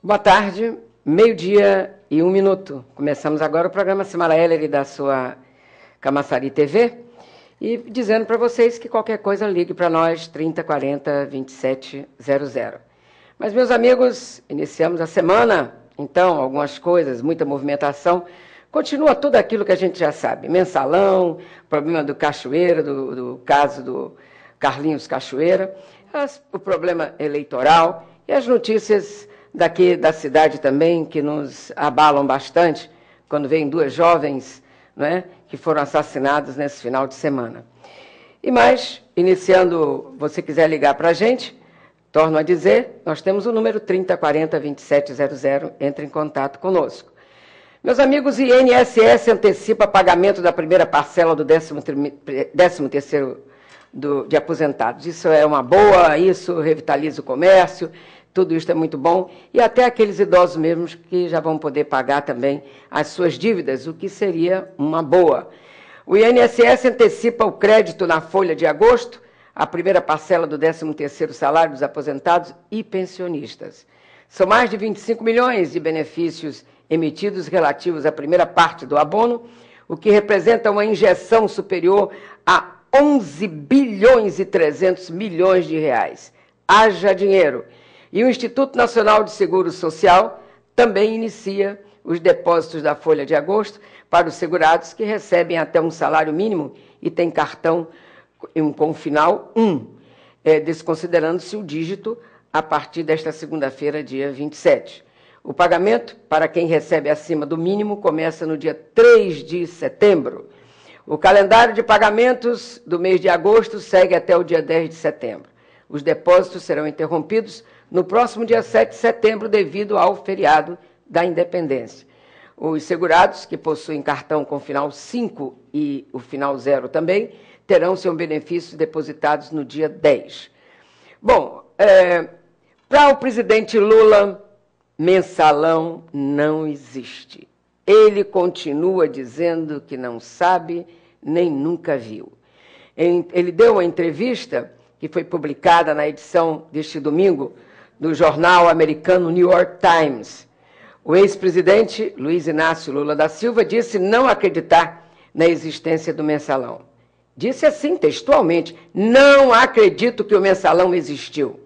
Boa tarde, meio-dia e 1 minuto. Começamos agora o programa Simara Heller da sua Camaçari TV e dizendo para vocês que qualquer coisa ligue para nós, 3040 2700. Mas, meus amigos, iniciamos a semana, então, algumas coisas, muita movimentação. Continua tudo aquilo que a gente já sabe. Mensalão, problema do Cachoeira, do caso do Carlinhos Cachoeira, o problema eleitoral e as notícias daqui da cidade também, que nos abalam bastante, quando vêm duas jovens, não é, que foram assassinadas nesse final de semana. E mais, iniciando, você quiser ligar para a gente, torno a dizer, nós temos o número 3040 2700, entre em contato conosco. Meus amigos, INSS antecipa pagamento da primeira parcela do 13º de aposentados. Isso é uma boa, isso revitaliza o comércio, tudo isso é muito bom. E até aqueles idosos mesmos que já vão poder pagar também as suas dívidas, o que seria uma boa. O INSS antecipa o crédito na folha de agosto, a primeira parcela do 13º salário dos aposentados e pensionistas. São mais de 25 milhões de benefícios emitidos relativos à primeira parte do abono, o que representa uma injeção superior a 11 bilhões e 300 milhões de reais. Haja dinheiro. E o Instituto Nacional de Seguro Social também inicia os depósitos da folha de agosto para os segurados que recebem até um salário mínimo e têm cartão com final 1, desconsiderando-se o dígito a partir desta segunda-feira, dia 27. O pagamento, para quem recebe acima do mínimo, começa no dia 3 de setembro. O calendário de pagamentos do mês de agosto segue até o dia 10 de setembro. Os depósitos serão interrompidos no próximo dia 7 de setembro, devido ao feriado da Independência. Os segurados que possuem cartão com final 5 e o final 0 também, terão seus benefícios depositados no dia 10. Bom, para o presidente Lula, mensalão não existe. Ele continua dizendo que não sabe, nem nunca viu. Ele deu uma entrevista que foi publicada na edição deste domingo do jornal americano New York Times. O ex-presidente Luiz Inácio Lula da Silva disse não acreditar na existência do mensalão. Disse assim, textualmente, não acredito que o mensalão existiu.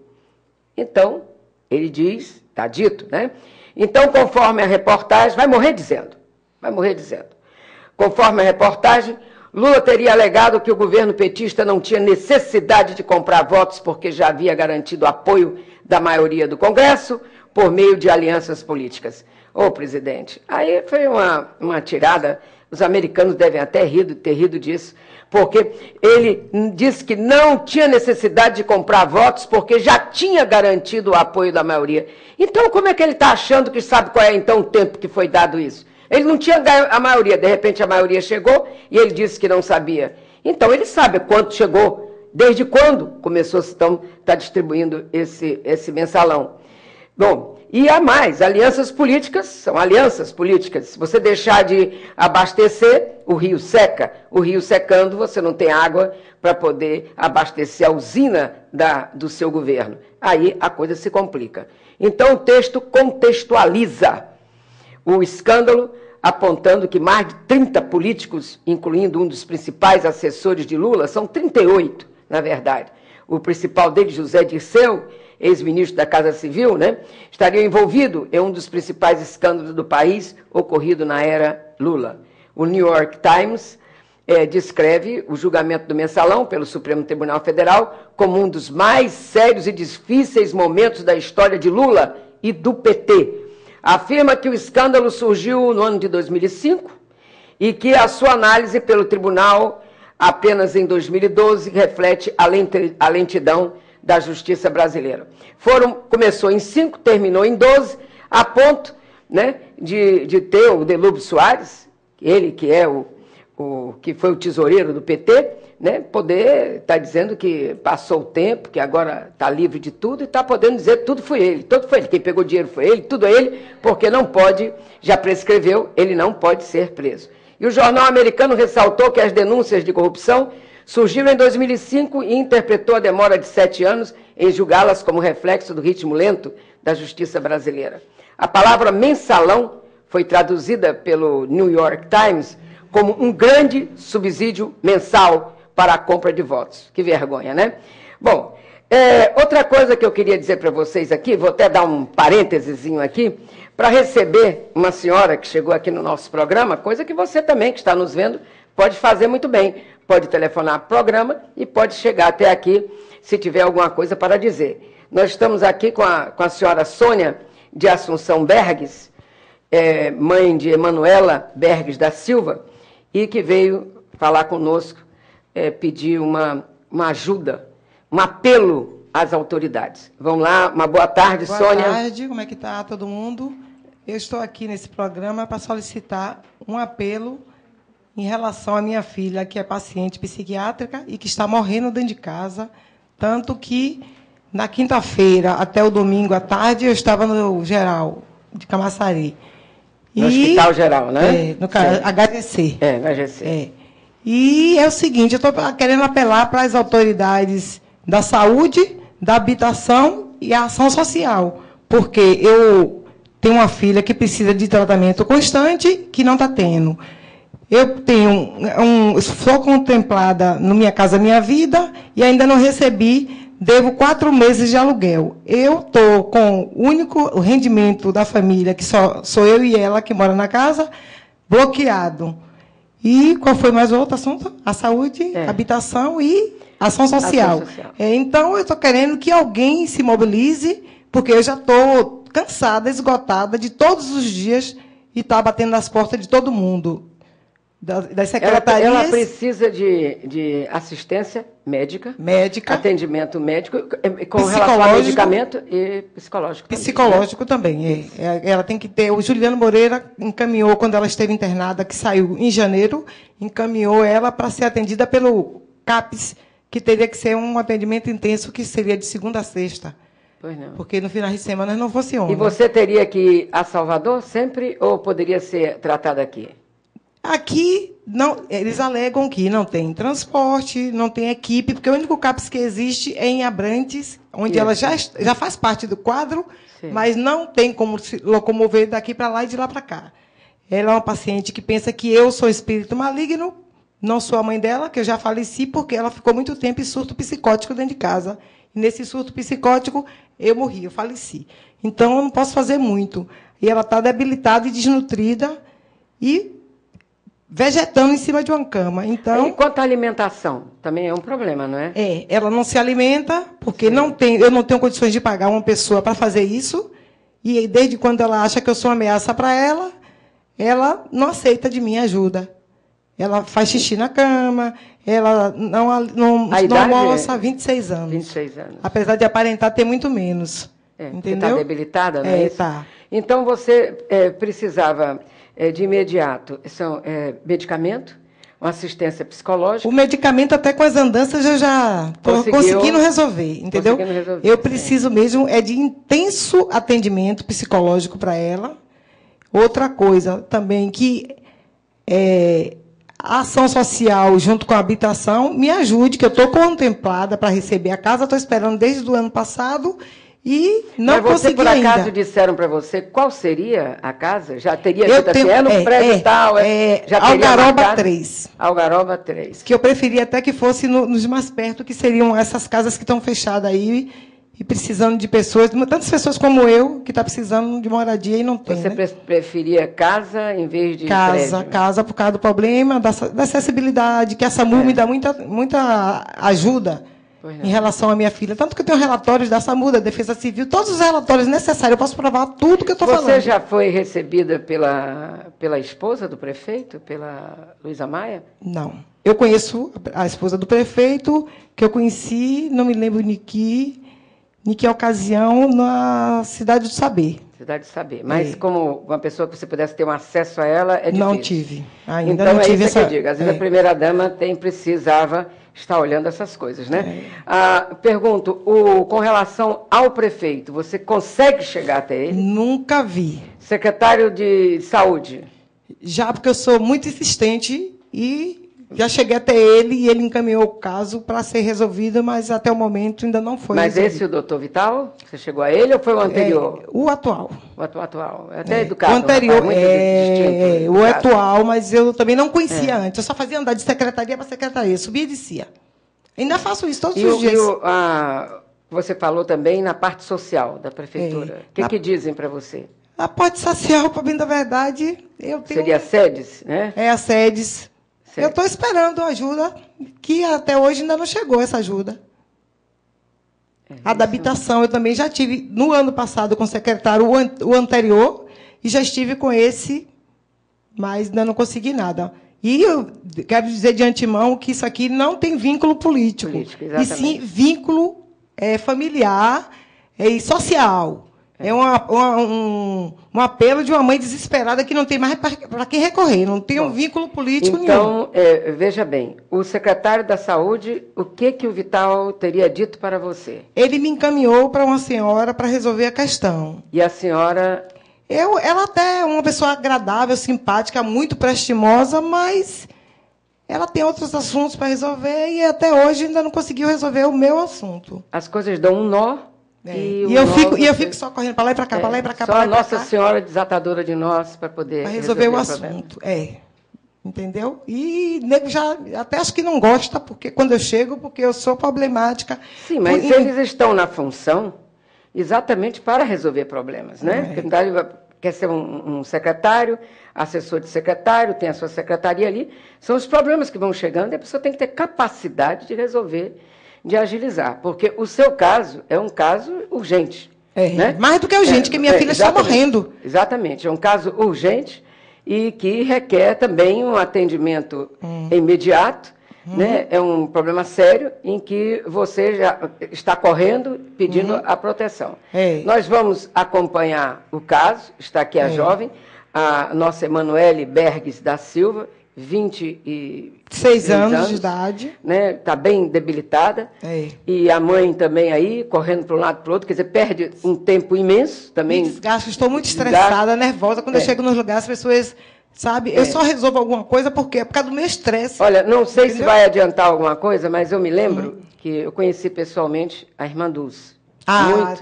Então, ele diz, está dito, né? Então, conforme a reportagem, vai morrer dizendo. Conforme a reportagem, Lula teria alegado que o governo petista não tinha necessidade de comprar votos porque já havia garantido apoio da maioria do Congresso por meio de alianças políticas. Ô, presidente, aí foi uma tirada, os americanos devem até ter rido disso, porque ele disse que não tinha necessidade de comprar votos porque já tinha garantido o apoio da maioria. Então, como é que ele está achando que sabe qual é, então, o tempo que foi dado isso? Ele não tinha ganho a maioria, de repente a maioria chegou e ele disse que não sabia. Então, ele sabe quanto chegou, desde quando começou a estar distribuindo esse mensalão. Bom, e há mais, alianças políticas são alianças políticas. Se você deixar de abastecer, o rio seca. O rio secando, você não tem água para poder abastecer a usina do seu governo. Aí a coisa se complica. Então o texto contextualiza o escândalo, apontando que mais de 30 políticos, incluindo um dos principais assessores de Lula, são 38, na verdade. O principal deles, José Dirceu, ex-ministro da Casa Civil, né, estaria envolvido em um dos principais escândalos do país ocorrido na era Lula. O New York Times descreve o julgamento do mensalão pelo Supremo Tribunal Federal como um dos mais sérios e difíceis momentos da história de Lula e do PT. Afirma que o escândalo surgiu no ano de 2005 e que a sua análise pelo tribunal apenas em 2012 reflete a lentidão da justiça brasileira. Começou em 5, terminou em 12, a ponto, né, de ter o Delúbio Soares, ele que é que foi o tesoureiro do PT, né, poder estar dizendo que passou o tempo, que agora está livre de tudo, e está podendo dizer que tudo foi ele. Quem pegou dinheiro foi ele, tudo é ele, porque não pode, já prescreveu, ele não pode ser preso. E o jornal americano ressaltou que as denúncias de corrupção surgiram em 2005 e interpretou a demora de 7 anos em julgá-las como reflexo do ritmo lento da justiça brasileira. A palavra mensalão foi traduzida pelo New York Times como um grande subsídio mensal para a compra de votos. Que vergonha, né? Bom, outra coisa que eu queria dizer para vocês aqui, vou até dar um parêntesezinho aqui, para receber uma senhora que chegou aqui no nosso programa, coisa que você também, que está nos vendo, pode fazer muito bem. Pode telefonar para o programa e pode chegar até aqui se tiver alguma coisa para dizer. Nós estamos aqui com a senhora Sônia de Assunção Berges, mãe de Emanuela Berges da Silva, e que veio falar conosco, pedir uma ajuda, um apelo às autoridades. Vamos lá, uma boa tarde, Sônia. Boa tarde, como é que está todo mundo? Eu estou aqui nesse programa para solicitar um apelo em relação à minha filha, que é paciente psiquiátrica e que está morrendo dentro de casa, tanto que, na quinta-feira até o domingo à tarde, eu estava no geral de Camaçari. No Hospital Geral, né? No HGC. No HGC. E é o seguinte, eu estou querendo apelar para as autoridades da saúde, da habitação e a ação social, porque eu tenho uma filha que precisa de tratamento constante, que não está tendo. Eu sou contemplada no Minha Casa Minha Vida e ainda não recebi, devo 4 meses de aluguel. Eu estou com o único rendimento da família, que só sou eu e ela que mora na casa, bloqueado. E qual foi mais o outro assunto? A saúde, habitação e ação social. Então, eu estou querendo que alguém se mobilize, porque eu já estou cansada, esgotada de todos os dias e estar batendo nas portas de todo mundo. Das secretarias. Ela precisa de assistência médica, atendimento médico, com relação a medicamento e psicológico. Psicológico também. Ela tem que ter. O Juliano Moreira encaminhou, quando ela esteve internada, que saiu em janeiro, encaminhou ela para ser atendida pelo CAPS, que teria que ser um atendimento intenso, que seria de segunda a sexta. Pois não. Porque no final de semana não funciona. E você teria que ir a Salvador sempre, ou poderia ser tratada aqui? Aqui, não, eles alegam que não tem transporte, não tem equipe, porque o único CAPS que existe é em Abrantes, onde ela já faz parte do quadro, mas não tem como se locomover daqui para lá e de lá para cá. Ela é uma paciente que pensa que eu sou espírito maligno, não sou a mãe dela, que eu já faleci, porque ela ficou muito tempo em surto psicótico dentro de casa. E nesse surto psicótico, eu morri, eu faleci. Então, eu não posso fazer muito. E ela está debilitada e desnutrida e vegetando em cima de uma cama. Então, e quanto à alimentação? Também é um problema, não é? Ela não se alimenta, porque eu não tenho condições de pagar uma pessoa para fazer isso, e desde quando ela acha que eu sou uma ameaça para ela, ela não aceita de mim ajuda. Ela faz xixi na cama, ela não almoça há 26 anos. 26 anos. Apesar de aparentar ter muito menos. Entendeu? Está debilitada, não é isso? Tá. Então, você precisava... de imediato, medicamento, uma assistência psicológica. O medicamento, até com as andanças, eu já estou conseguindo resolver, entendeu? Eu preciso mesmo de intenso atendimento psicológico para ela. Outra coisa também, que a ação social, junto com a habitação, me ajude, que eu estou contemplada para receber a casa, estou esperando desde o ano passado. E não consegui ainda. Mas por acaso disseram para você qual seria a casa? Já teria dito assim, no prédio tal? Já teria Algaroba 3. Algaroba 3. Que eu preferia até que fosse nos mais perto, que seriam essas casas que estão fechadas aí e precisando de pessoas, tantas pessoas como eu, que estão precisando de moradia e não tem. Você preferia casa em vez de prédio? Casa, por causa do problema da acessibilidade, que a SAMU me dá muita ajuda. Em relação à minha filha. Tanto que eu tenho relatórios da SAMU, da Defesa Civil, todos os relatórios necessários, eu posso provar tudo que eu estou falando. Você já foi recebida pela esposa do prefeito, pela Luísa Maia? Não. Eu conheço a esposa do prefeito, que eu conheci, não me lembro em que ocasião, na Cidade do Saber. Cidade do Saber. Mas como uma pessoa que você pudesse ter um acesso a ela, é difícil. Não tive. Ainda então, não tive isso que eu digo. Às vezes a primeira-dama precisava estar olhando essas coisas, né? Pergunto, com relação ao prefeito, você consegue chegar até ele? Nunca vi. Secretário de Saúde? Já, porque eu sou muito insistente e Já cheguei até ele e ele encaminhou o caso para ser resolvido, mas até o momento ainda não foi Mas resolvido. esse, o doutor Vital, você chegou a ele ou foi o anterior? O atual. O atual. É até educado. O anterior, muito distinto, o atual, mas eu também não conhecia antes. Eu só fazia andar de secretaria para secretaria, subia e descia. Ainda faço isso todos os dias. Você falou também na parte social da prefeitura. O que dizem para você? A parte social, para bem da verdade, eu tenho... Seria a SEDES, né? É a SEDES. Eu estou esperando ajuda, que até hoje ainda não chegou essa ajuda. A da habitação, eu também já tive, no ano passado, com o secretário, o anterior, e já estive com esse, mas ainda não consegui nada. E eu quero dizer de antemão que isso aqui não tem vínculo político e sim vínculo familiar e social. É um apelo de uma mãe desesperada que não tem mais para quem recorrer, não tem um vínculo político nenhum. Então, veja bem, o secretário da Saúde, o que o Vital teria dito para você? Ele me encaminhou para uma senhora para resolver a questão. E a senhora... Ela até é uma pessoa agradável, simpática, muito prestimosa, mas ela tem outros assuntos para resolver e até hoje ainda não conseguiu resolver o meu assunto. As coisas dão um nó. E eu fico só correndo para lá e para cá, para lá e para cá. Só a Nossa Senhora desatadora de nós para poder resolver o assunto. Entendeu? E nego já até acho que não gosta, porque quando eu chego, porque eu sou problemática. Sim, mas eles estão na função exatamente para resolver problemas, né? Porque quer ser um secretário, assessor de secretário, tem a sua secretaria ali. São os problemas que vão chegando e a pessoa tem que ter capacidade de resolver, de agilizar. Porque o seu caso é um caso urgente. Né? Mais do que urgente, porque minha filha está morrendo. Exatamente, é um caso urgente e que requer também um atendimento imediato. Né? É um problema sério em que você já está correndo pedindo a proteção. Nós vamos acompanhar o caso, está aqui a jovem, a nossa Emanuele Berges da Silva, 26 anos de idade. Né? Está bem debilitada. E a mãe também aí, correndo para um lado e para o outro, quer dizer, perde um tempo imenso também. Me desgasto, estou muito estressada, nervosa. Quando eu chego nos lugares, as pessoas... Sabe? Eu só resolvo alguma coisa porque é por causa do meu estresse. Olha, não sei se vai adiantar alguma coisa, mas eu me lembro que eu conheci pessoalmente a irmã Dulce.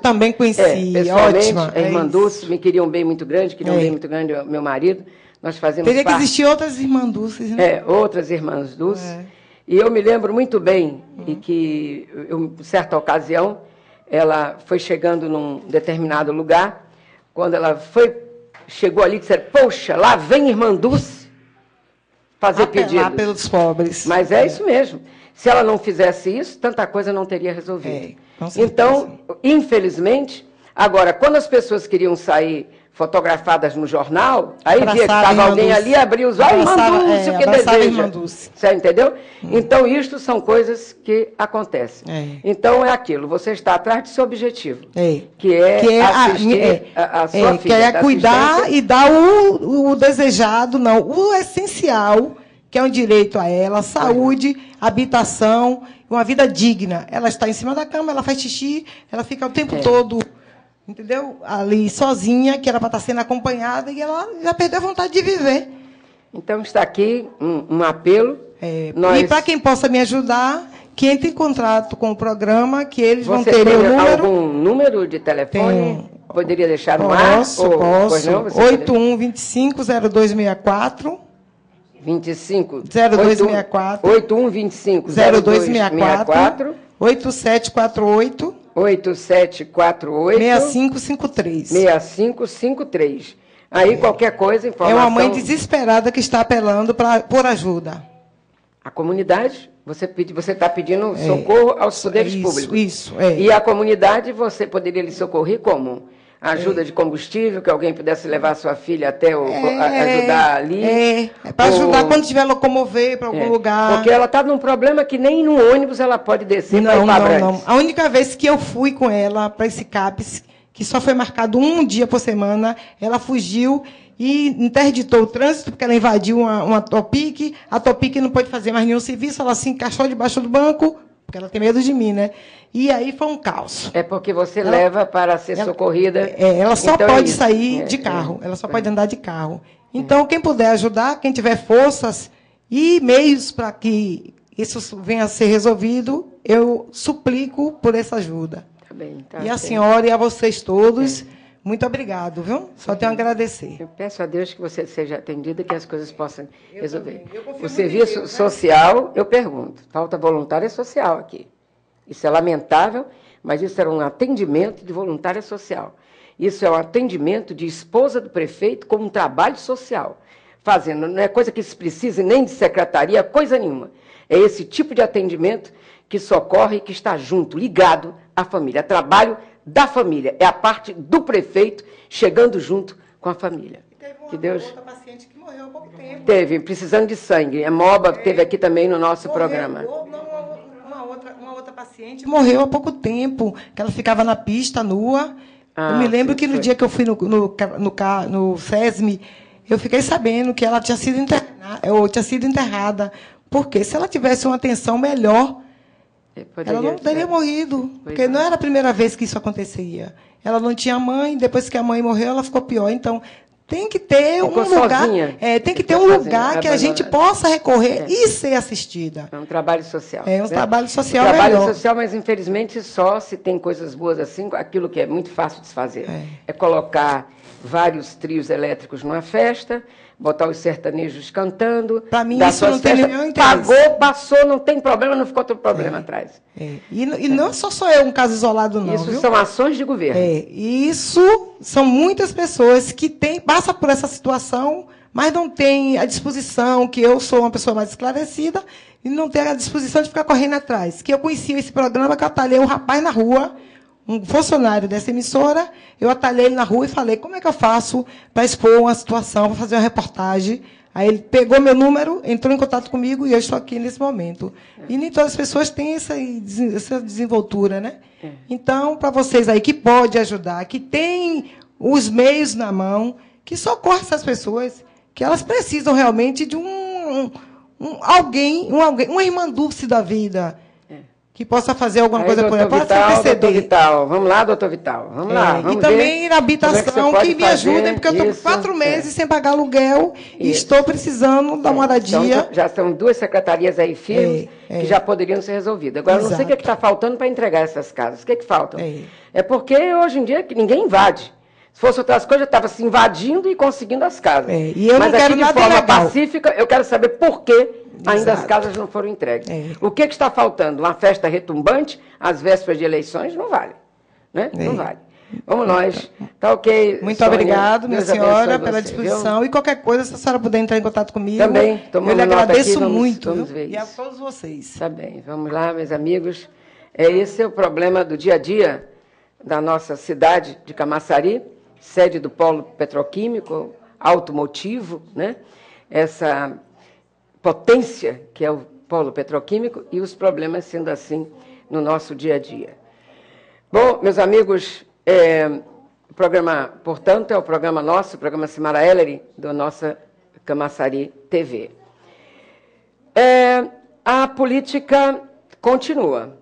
Também conheci. Pessoalmente, ótima. A irmã Dulce me queria um bem muito grande, queria um bem muito grande meu marido. Nós fazemos Teria que existir outras irmãs Dulces, né? Outras irmãs Dulces. E eu me lembro muito bem e que, em certa ocasião, ela foi chegando num determinado lugar, quando ela chegou ali e disse, poxa, lá vem irmã Dulce fazer pedidos. Pelos pobres. Mas é isso mesmo. Se ela não fizesse isso, tanta coisa não teria resolvido. Então, infelizmente, agora, quando as pessoas queriam sair fotografadas no jornal, aí via que estava alguém ali, abria os olhos, irmã Dulce, o que deseja. Você entendeu? Então, isto são coisas que acontecem. Então, é aquilo, você está atrás do seu objetivo, que é assistir a sua filha. Que é cuidar e dar o desejado, não, o essencial, que é um direito a ela, saúde, habitação, uma vida digna. Ela está em cima da cama, ela faz xixi, ela fica o tempo todo... Entendeu? Ali sozinha, que era para estar sendo acompanhada, e ela já perdeu a vontade de viver. Então, está aqui um apelo. E para quem possa me ajudar, que entre em contato com o programa, que eles vão ter o número. Algum número de telefone? Poderia deixar no ar? Posso. 8125-0264. 0264. 8125-0264. 8748. 8748 6553. 6553. Aí qualquer coisa, informação... É uma mãe desesperada que está apelando por ajuda. A comunidade, você está pedindo socorro aos poderes públicos. Isso. E a comunidade, você poderia lhe socorrer como? Ajuda de combustível, que alguém pudesse levar sua filha até ajudar ali. Para ajudar quando tiver locomover para algum lugar. Porque ela está num problema que nem no ônibus ela pode descer para ir para Abrantes. Não. A única vez que eu fui com ela para esse CAPES, que só foi marcado um dia por semana, ela fugiu e interditou o trânsito, porque ela invadiu uma Topic. A Topic não pôde fazer mais nenhum serviço, ela se encaixou debaixo do banco, porque ela tem medo de mim, né? E aí foi um caos. É porque você leva para ser socorrida. Ela só pode sair de carro, ela só pode andar de carro. Então, quem puder ajudar, quem tiver forças e meios para que isso venha a ser resolvido, eu suplico por essa ajuda. Tá bem, tá e a certo. senhora e a vocês todos, muito obrigado, viu? Só tenho a agradecer. Eu peço a Deus que você seja atendida, que as coisas possam resolver. Eu confio O muito serviço em Deus, né? social, eu pergunto, falta voluntária social aqui. Isso é lamentável, mas isso era um atendimento de voluntária social. Isso é um atendimento de esposa do prefeito como um trabalho social. Fazendo, não é coisa que se precise nem de secretaria, coisa nenhuma. É esse tipo de atendimento que socorre e que está junto, ligado à família. É trabalho da família, é a parte do prefeito chegando junto com a família. Que Deus... outra paciente que morreu há pouco tempo. Teve, precisando de sangue. A MOBA teve aqui também no nosso programa. Uma outra paciente morreu há pouco tempo, que ela ficava na pista, nua. Eu me lembro que no dia que eu fui no SESMI, eu fiquei sabendo que ela tinha sido enterrada. Porque se ela tivesse uma atenção melhor, ela não teria morrido. Porque não era a primeira vez que isso acontecia. Ela não tinha mãe, depois que a mãe morreu, ela ficou pior. Então, tem que ter um lugar, tem que ter um lugar que a gente possa recorrer e ser assistida. É um trabalho social. É um trabalho social melhor. Trabalho melhor. social, mas infelizmente só se tem coisas boas assim, aquilo que é muito fácil de se fazer. É colocar vários trios elétricos numa festa, botar os sertanejos cantando. Para mim, isso não tem nenhum interesse. Pagou, passou, não tem problema, não ficou outro problema atrás. E não sou eu um caso isolado, não. Isso são ações de governo. Isso são muitas pessoas que passam por essa situação, mas não têm a disposição, que eu sou uma pessoa mais esclarecida, e não tem a disposição de ficar correndo atrás. Que eu conhecia esse programa, que eu atalhei um rapaz na rua, um funcionário dessa emissora, eu atalhei ele na rua e falei, como é que eu faço para expor uma situação, para fazer uma reportagem? Aí ele pegou meu número, entrou em contato comigo e eu estou aqui nesse momento. E nem todas as pessoas têm essa desenvoltura, né? Então, para vocês aí que pode ajudar, que tem os meios na mão, que socorre essas pessoas, que elas precisam realmente de alguém, uma irmã dulce da vida, que possa fazer alguma coisa por ela. Doutor Vital, vamos lá, doutor Vital, vamos lá. Vamos e também na habitação, que me ajudem, porque eu estou 4 meses sem pagar aluguel e estou precisando da moradia. Já são 2 secretarias aí firmes que já poderiam ser resolvidas. Agora, eu não sei o que está faltando para entregar essas casas. O que falta? É porque hoje em dia ninguém invade. Se fosse outras coisas, já estava se invadindo e conseguindo as casas. E eu Mas não quero aqui, de nada forma ilegal. pacífica, eu quero saber por que ainda as casas não foram entregues. O que está faltando? Uma festa retumbante às vésperas de eleições? Não vale. Né? Não vale. Vamos nós. Tá ok. Muito obrigado, minha senhora, pela disposição. Viu? E qualquer coisa, se a senhora puder entrar em contato comigo, também, eu lhe agradeço aqui, muito. Vamos ver e a todos vocês. Tá bem. Vamos lá, meus amigos. Esse é o problema do dia a dia da nossa cidade de Camaçari, sede do polo petroquímico, automotivo, né? Essa potência que é o polo petroquímico e os problemas sendo assim no nosso dia a dia. Bom, meus amigos, o programa, portanto, é o programa nosso, o programa Simara Ellery, da nossa Camaçari TV. A política continua.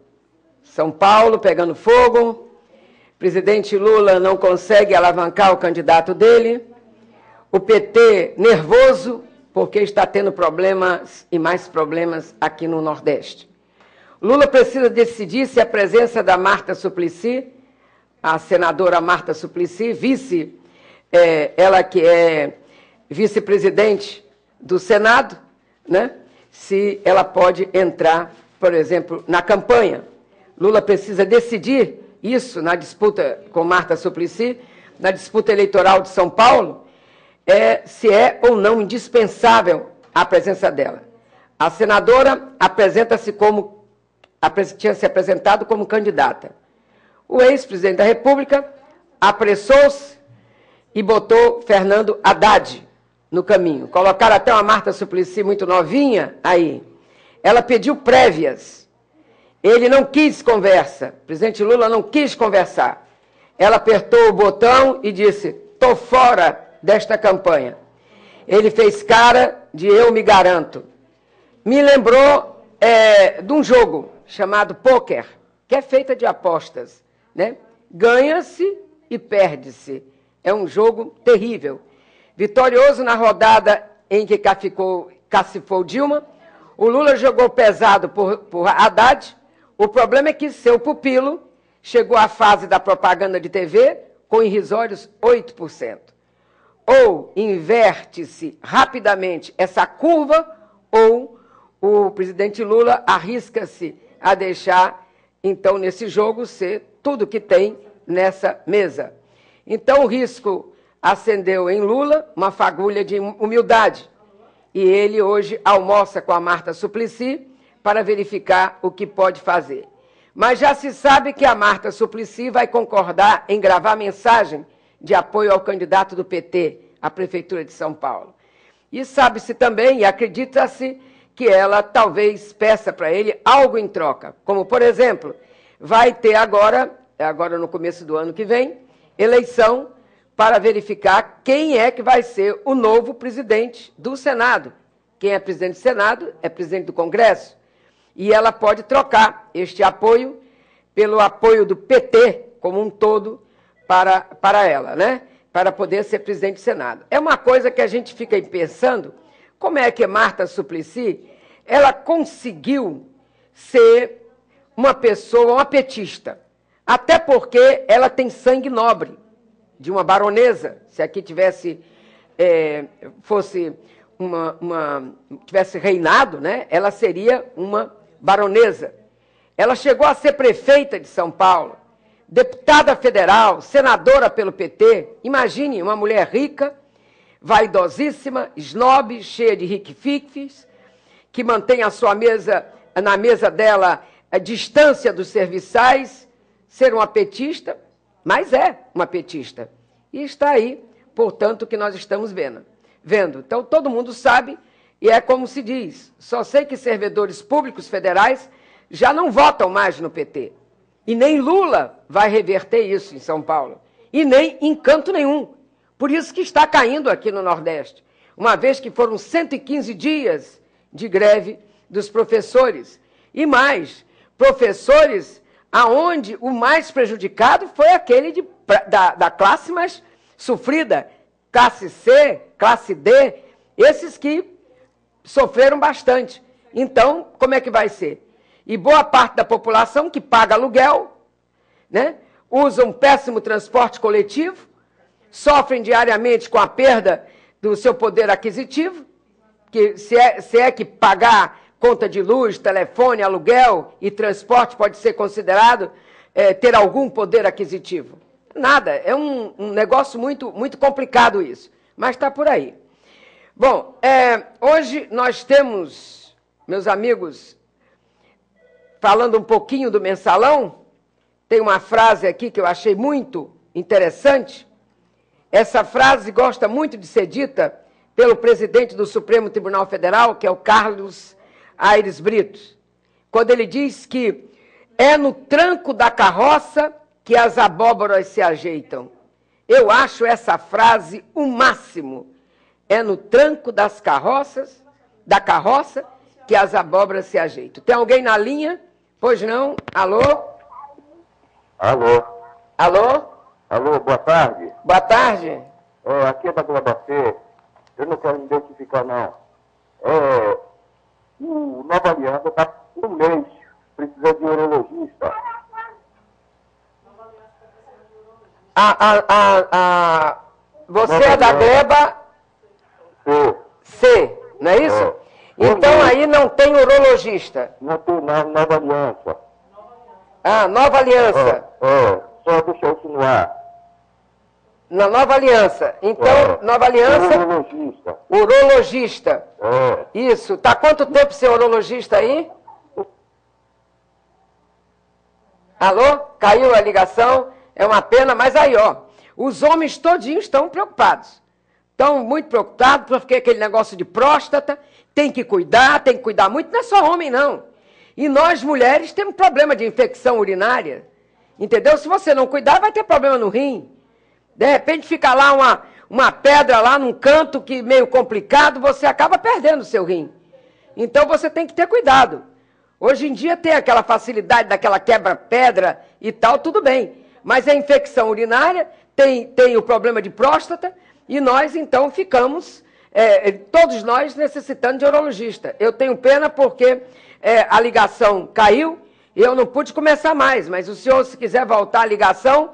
São Paulo pegando fogo, presidente Lula não consegue alavancar o candidato dele, o PT nervoso, porque está tendo problemas e mais problemas aqui no Nordeste. Lula precisa decidir se a presença da Marta Suplicy, a senadora Marta Suplicy, ela que é vice-presidente do Senado, né? Se ela pode entrar, por exemplo, na campanha. Lula precisa decidir isso na disputa com Marta Suplicy, na disputa eleitoral de São Paulo, se é ou não indispensável a presença dela. A senadora tinha se apresentado como candidata. O ex-presidente da República apressou-se e botou Fernando Haddad no caminho. Colocaram até uma Marta Suplicy muito novinha aí. Ela pediu prévias. Ele não quis conversa. O presidente Lula não quis conversar. Ela apertou o botão e disse, estou fora desta campanha. Ele fez cara de eu me garanto. Me lembrou de um jogo chamado pôquer, que é feita de apostas, né? Ganha-se e perde-se. É um jogo terrível. Vitorioso na rodada em que ficou cacifou Dilma, o Lula jogou pesado por Haddad. O problema é que seu pupilo chegou à fase da propaganda de TV com irrisórios 8%. Ou inverte-se rapidamente essa curva, ou o presidente Lula arrisca-se a deixar, então, nesse jogo, ser tudo que tem nessa mesa. Então, o risco acendeu em Lula uma fagulha de humildade. E ele hoje almoça com a Marta Suplicy para verificar o que pode fazer. Mas já se sabe que a Marta Suplicy vai concordar em gravar mensagem de apoio ao candidato do PT à Prefeitura de São Paulo. E sabe-se também, e acredita-se, que ela talvez peça para ele algo em troca. Como, por exemplo, vai ter agora no começo do ano que vem, eleição para verificar quem é que vai ser o novo presidente do Senado. Quem é presidente do Senado é presidente do Congresso. E ela pode trocar este apoio pelo apoio do PT como um todo para ela, né? Para poder ser presidente do Senado. É uma coisa que a gente fica pensando, como é que Marta Suplicy, ela conseguiu ser uma pessoa, uma petista. Até porque ela tem sangue nobre, de uma baronesa. Se aqui tivesse, tivesse reinado, né? Ela seria uma baronesa. Ela chegou a ser prefeita de São Paulo, deputada federal, senadora pelo PT. Imagine uma mulher rica, vaidosíssima, snob, cheia de riquifíquis, que mantém a sua mesa, na mesa dela, a distância dos serviçais, ser uma petista, mas é uma petista. E está aí, portanto, o que nós estamos vendo. Então, todo mundo sabe, e é como se diz, só sei que servidores públicos federais já não votam mais no PT. E nem Lula vai reverter isso em São Paulo. E nem em canto nenhum. Por isso que está caindo aqui no Nordeste. Uma vez que foram 115 dias de greve dos professores. E mais, professores aonde o mais prejudicado foi aquele da classe mais sofrida, classe C, classe D, esses que sofreram bastante. Então, como é que vai ser? E boa parte da população que paga aluguel, né, usa um péssimo transporte coletivo, sofrem diariamente com a perda do seu poder aquisitivo, que se é que pagar conta de luz, telefone, aluguel e transporte pode ser considerado ter algum poder aquisitivo. Nada, é um negócio muito, muito complicado isso, mas está por aí. Bom, hoje nós temos, meus amigos, falando um pouquinho do mensalão, tem uma frase aqui que eu achei muito interessante. Essa frase gosta muito de ser dita pelo presidente do Supremo Tribunal Federal, que é o Carlos Aires Brito, quando ele diz que é no tranco da carroça que as abóboras se ajeitam. Eu acho essa frase o máximo. É no tranco da carroça, que as abóboras se ajeitam. Tem alguém na linha? Pois não? Alô? Alô? Alô? Alô, boa tarde. Boa tarde. Aqui é da Globacê. Eu não quero me identificar, não. O Nova Aliança está um mês precisando de urologista. Você é da Gleba C, não é isso? Então aí não tem urologista. Não tem Nova Aliança. Nova Aliança. Só deixa eu insinuar. Na Nova Aliança. Então, Nova Aliança... Urologista. Urologista. Isso. Está quanto tempo sem urologista aí? Alô? Caiu a ligação? É uma pena, mas aí, ó. Os homens todinhos estão preocupados. Estão muito preocupados porque aquele negócio de próstata, tem que cuidar muito. Não é só homem, não. E nós, mulheres, temos problema de infecção urinária. Entendeu? Se você não cuidar, vai ter problema no rim. De repente fica lá uma pedra lá num canto que meio complicado, você acaba perdendo o seu rim. Então você tem que ter cuidado. Hoje em dia tem aquela facilidade daquela quebra-pedra e tal, tudo bem. Mas a infecção urinária, tem o problema de próstata, e nós então ficamos todos nós necessitando de urologista. Eu tenho pena porque a ligação caiu e eu não pude começar mais, mas o senhor, se quiser voltar a ligação,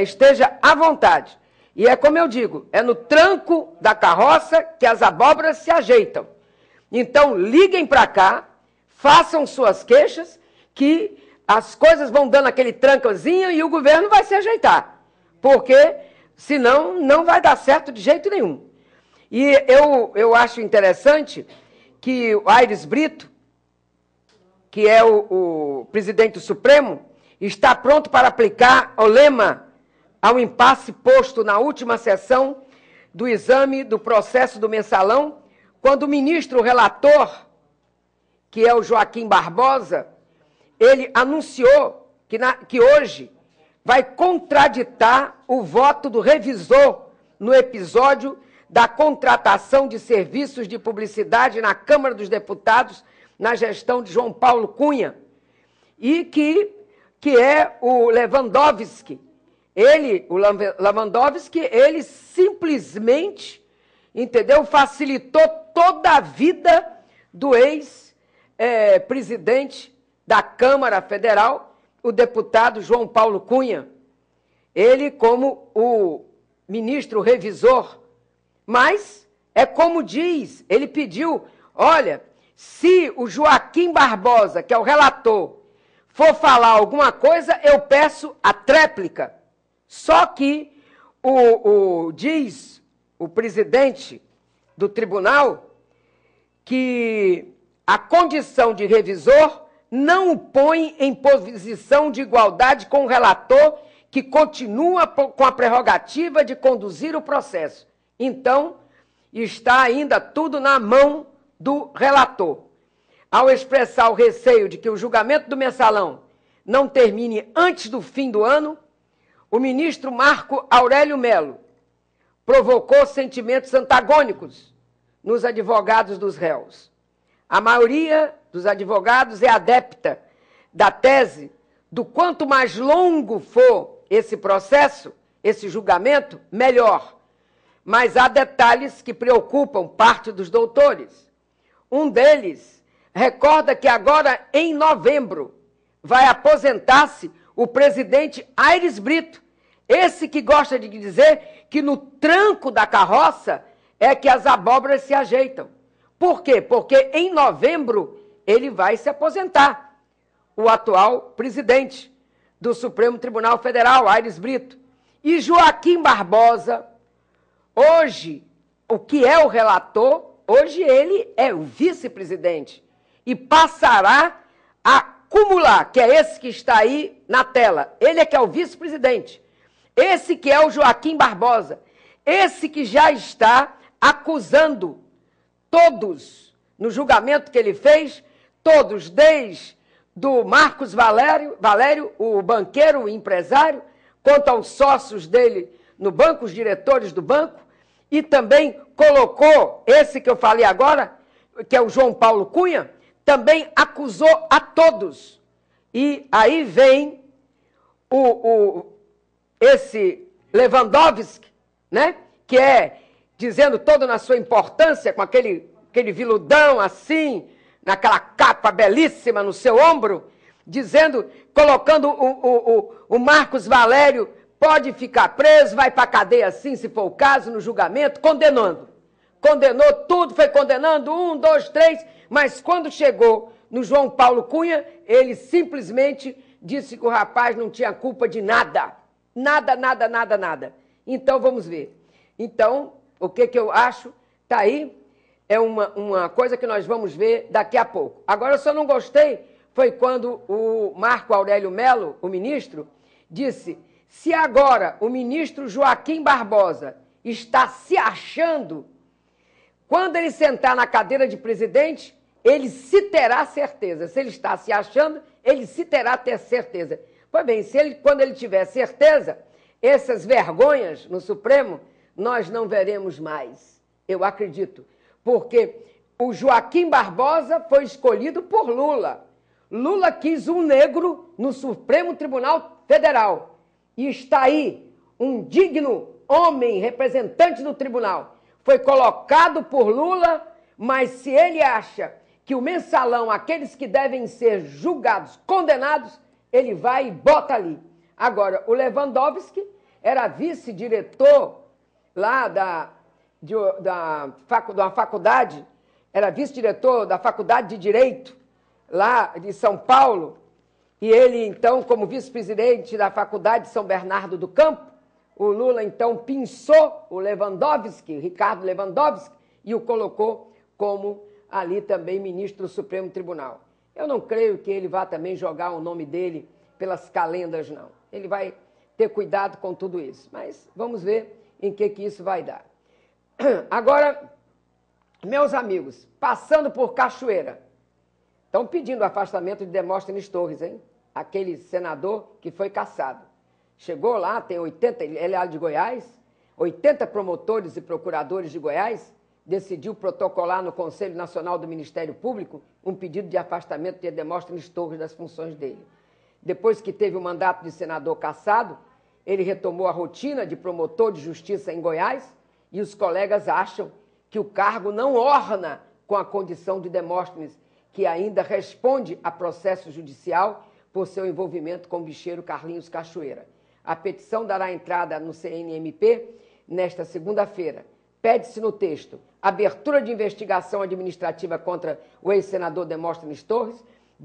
esteja à vontade. E é como eu digo, é no tranco da carroça que as abóboras se ajeitam. Então, liguem para cá, façam suas queixas, que as coisas vão dando aquele trancozinho e o governo vai se ajeitar. Porque, senão, não vai dar certo de jeito nenhum. E eu acho interessante que o Aires Brito, que é o presidente do Supremo, está pronto para aplicar o lema ao impasse posto na última sessão do exame do processo do mensalão, quando o ministro relator, que é o Joaquim Barbosa, ele anunciou que hoje vai contraditar o voto do revisor no episódio da contratação de serviços de publicidade na Câmara dos Deputados na gestão de João Paulo Cunha, e que é o Lewandowski. O Lewandowski, ele simplesmente, entendeu, facilitou toda a vida do ex-presidente da Câmara Federal, o deputado João Paulo Cunha. Ele como o ministro revisor. Mas, é como diz, ele pediu, olha, se o Joaquim Barbosa, que é o relator, for falar alguma coisa, eu peço a tréplica. Só que diz o presidente do tribunal que a condição de revisor não o põe em posição de igualdade com o relator, que continua com a prerrogativa de conduzir o processo. Então, está ainda tudo na mão do relator. Ao expressar o receio de que o julgamento do mensalão não termine antes do fim do ano, o ministro Marco Aurélio Melo provocou sentimentos antagônicos nos advogados dos réus. A maioria dos advogados é adepta da tese do quanto mais longo for esse processo, esse julgamento, melhor. Mas há detalhes que preocupam parte dos doutores. Um deles recorda que agora, em novembro, vai aposentar-se o presidente Aires Brito, esse que gosta de dizer que no tranco da carroça é que as abóboras se ajeitam. Por quê? Porque em novembro ele vai se aposentar, o atual presidente do Supremo Tribunal Federal, Aires Brito. E Joaquim Barbosa, hoje, o que é o relator, hoje ele é o vice-presidente e passará a acumular, que é esse que está aí na tela. Ele é que é o vice-presidente. Esse que é o Joaquim Barbosa. Esse que já está acusando todos, no julgamento que ele fez, todos, desde do Marcos Valério, o banqueiro, o empresário, quanto aos sócios dele no banco, os diretores do banco, e também colocou esse que eu falei agora, que é o João Paulo Cunha, também acusou a todos. E aí vem esse Lewandowski, né, que é dizendo todo na sua importância, com aquele viludão assim, naquela capa belíssima no seu ombro, dizendo, colocando o Marcos Valério, pode ficar preso, vai para a cadeia assim, se for o caso, no julgamento, condenando. Condenou tudo, foi condenando 1, 2, 3, mas quando chegou no João Paulo Cunha, ele simplesmente disse que o rapaz não tinha culpa de nada. Nada, nada, nada, nada. Então, vamos ver. Então, o que eu acho, está aí, é uma coisa que nós vamos ver daqui a pouco. Agora, eu só não gostei, foi quando o Marco Aurélio Melo, o ministro, disse, se agora o ministro Joaquim Barbosa está se achando, quando ele sentar na cadeira de presidente, ele se terá certeza. Se ele está se achando, ele se terá ter certeza. Pois bem, quando ele tiver certeza, essas vergonhas no Supremo, nós não veremos mais, eu acredito. Porque o Joaquim Barbosa foi escolhido por Lula. Lula quis um negro no Supremo Tribunal Federal. E está aí um digno homem, representante do tribunal, foi colocado por Lula, mas se ele acha que o mensalão, aqueles que devem ser julgados, condenados, ele vai e bota ali. Agora, o Lewandowski era vice-diretor lá de uma faculdade, era vice-diretor da Faculdade de Direito, lá de São Paulo, e ele, então, como vice-presidente da Faculdade de São Bernardo do Campo, o Lula, então, pinçou o Lewandowski, Ricardo Lewandowski, e o colocou como ali também ministro do Supremo Tribunal. Eu não creio que ele vá também jogar o nome dele pelas calendas, não. Ele vai ter cuidado com tudo isso, mas vamos ver em que isso vai dar. Agora, meus amigos, passando por Cachoeira, estão pedindo o afastamento de Demóstenes Torres, hein? Aquele senador que foi cassado. Chegou lá, tem 80, ele é lá de Goiás, 80 promotores e procuradores de Goiás, decidiu protocolar no Conselho Nacional do Ministério Público um pedido de afastamento de Demóstenes Torres das funções dele. Depois que teve o mandato de senador cassado, ele retomou a rotina de promotor de justiça em Goiás e os colegas acham que o cargo não orna com a condição de Demóstenes, que ainda responde a processo judicial por seu envolvimento com o bicheiro Carlinhos Cachoeira. A petição dará entrada no CNMP nesta segunda-feira. Pede-se no texto abertura de investigação administrativa contra o ex-senador Demóstenes Torres,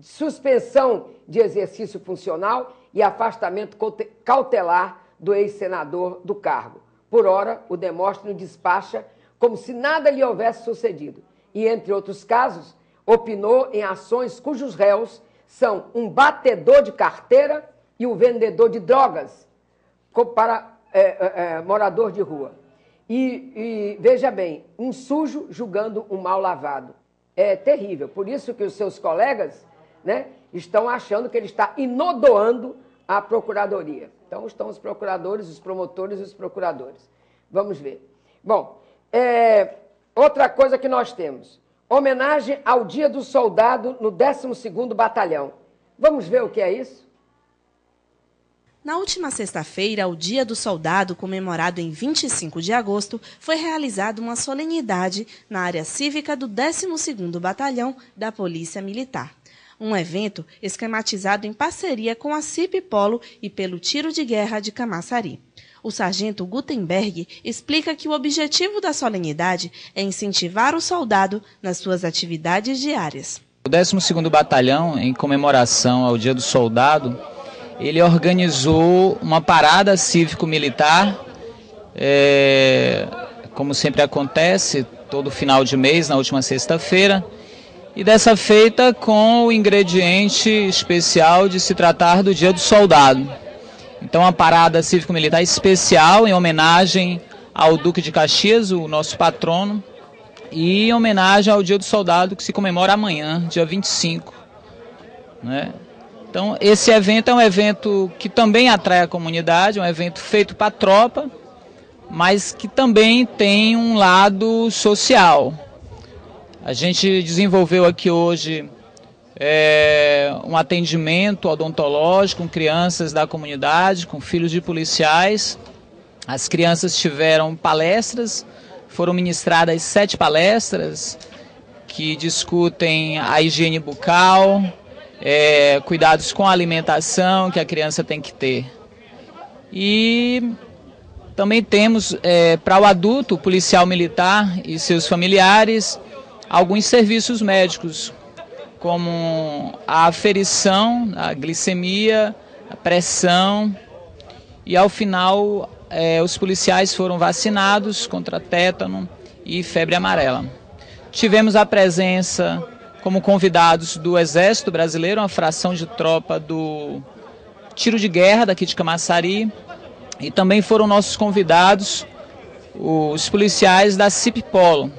suspensão de exercício funcional e afastamento cautelar do ex-senador do cargo. Por ora, o Demóstenes despacha como se nada lhe houvesse sucedido e, entre outros casos, opinou em ações cujos réus são um batedor de carteira e um vendedor de drogas para morador de rua. E veja bem, um sujo julgando um mal lavado. É terrível. Por isso que os seus colegas, né, estão achando que ele está inodoando a procuradoria. Então, estão os procuradores, os promotores e os procuradores. Vamos ver. Bom, outra coisa que nós temos. Homenagem ao Dia do Soldado no 12º Batalhão. Vamos ver o que é isso? Na última sexta-feira, o Dia do Soldado, comemorado em 25 de agosto, foi realizada uma solenidade na área cívica do 12º Batalhão da Polícia Militar. Um evento esquematizado em parceria com a CIP Polo e pelo Tiro de Guerra de Camaçari. O sargento Gutenberg explica que o objetivo da solenidade é incentivar o soldado nas suas atividades diárias. O 12º Batalhão, em comemoração ao Dia do Soldado, ele organizou uma parada cívico-militar, como sempre acontece, todo final de mês, na última sexta-feira, e dessa feita com o ingrediente especial de se tratar do Dia do Soldado. Então, uma parada cívico-militar especial em homenagem ao Duque de Caxias, o nosso patrono, e em homenagem ao Dia do Soldado, que se comemora amanhã, dia 25, né? Então, esse evento é um evento que também atrai a comunidade, é um evento feito para a tropa, mas que também tem um lado social. A gente desenvolveu aqui hoje um atendimento odontológico com crianças da comunidade, com filhos de policiais. As crianças tiveram palestras, foram ministradas 7 palestras que discutem a higiene bucal, cuidados com a alimentação que a criança tem que ter. E também temos para o adulto, o policial militar e seus familiares, alguns serviços médicos, como a aferição, a glicemia, a pressão, e ao final os policiais foram vacinados contra tétano e febre amarela. Tivemos a presença como convidados do Exército Brasileiro, uma fração de tropa do Tiro de Guerra daqui de Camaçari, e também foram nossos convidados os policiais da CIP Polo,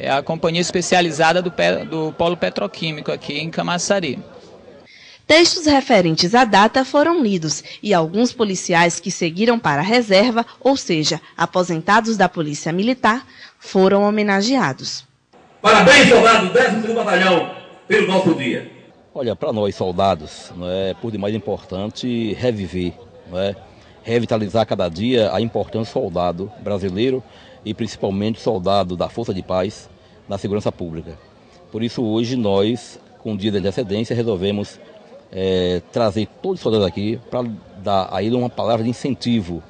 a companhia especializada do Polo Petroquímico aqui em Camaçari. Textos referentes à data foram lidos e alguns policiais que seguiram para a reserva, ou seja, aposentados da Polícia Militar, foram homenageados. Parabéns, soldados do 12º Batalhão, pelo nosso dia. Olha, para nós, soldados, é por demais importante reviver, revitalizar cada dia a importância do soldado brasileiro e principalmente soldado da Força de Paz na segurança pública. Por isso hoje nós, com o dia de antecedência, resolvemos trazer todos os soldados aqui para dar a ele uma palavra de incentivo,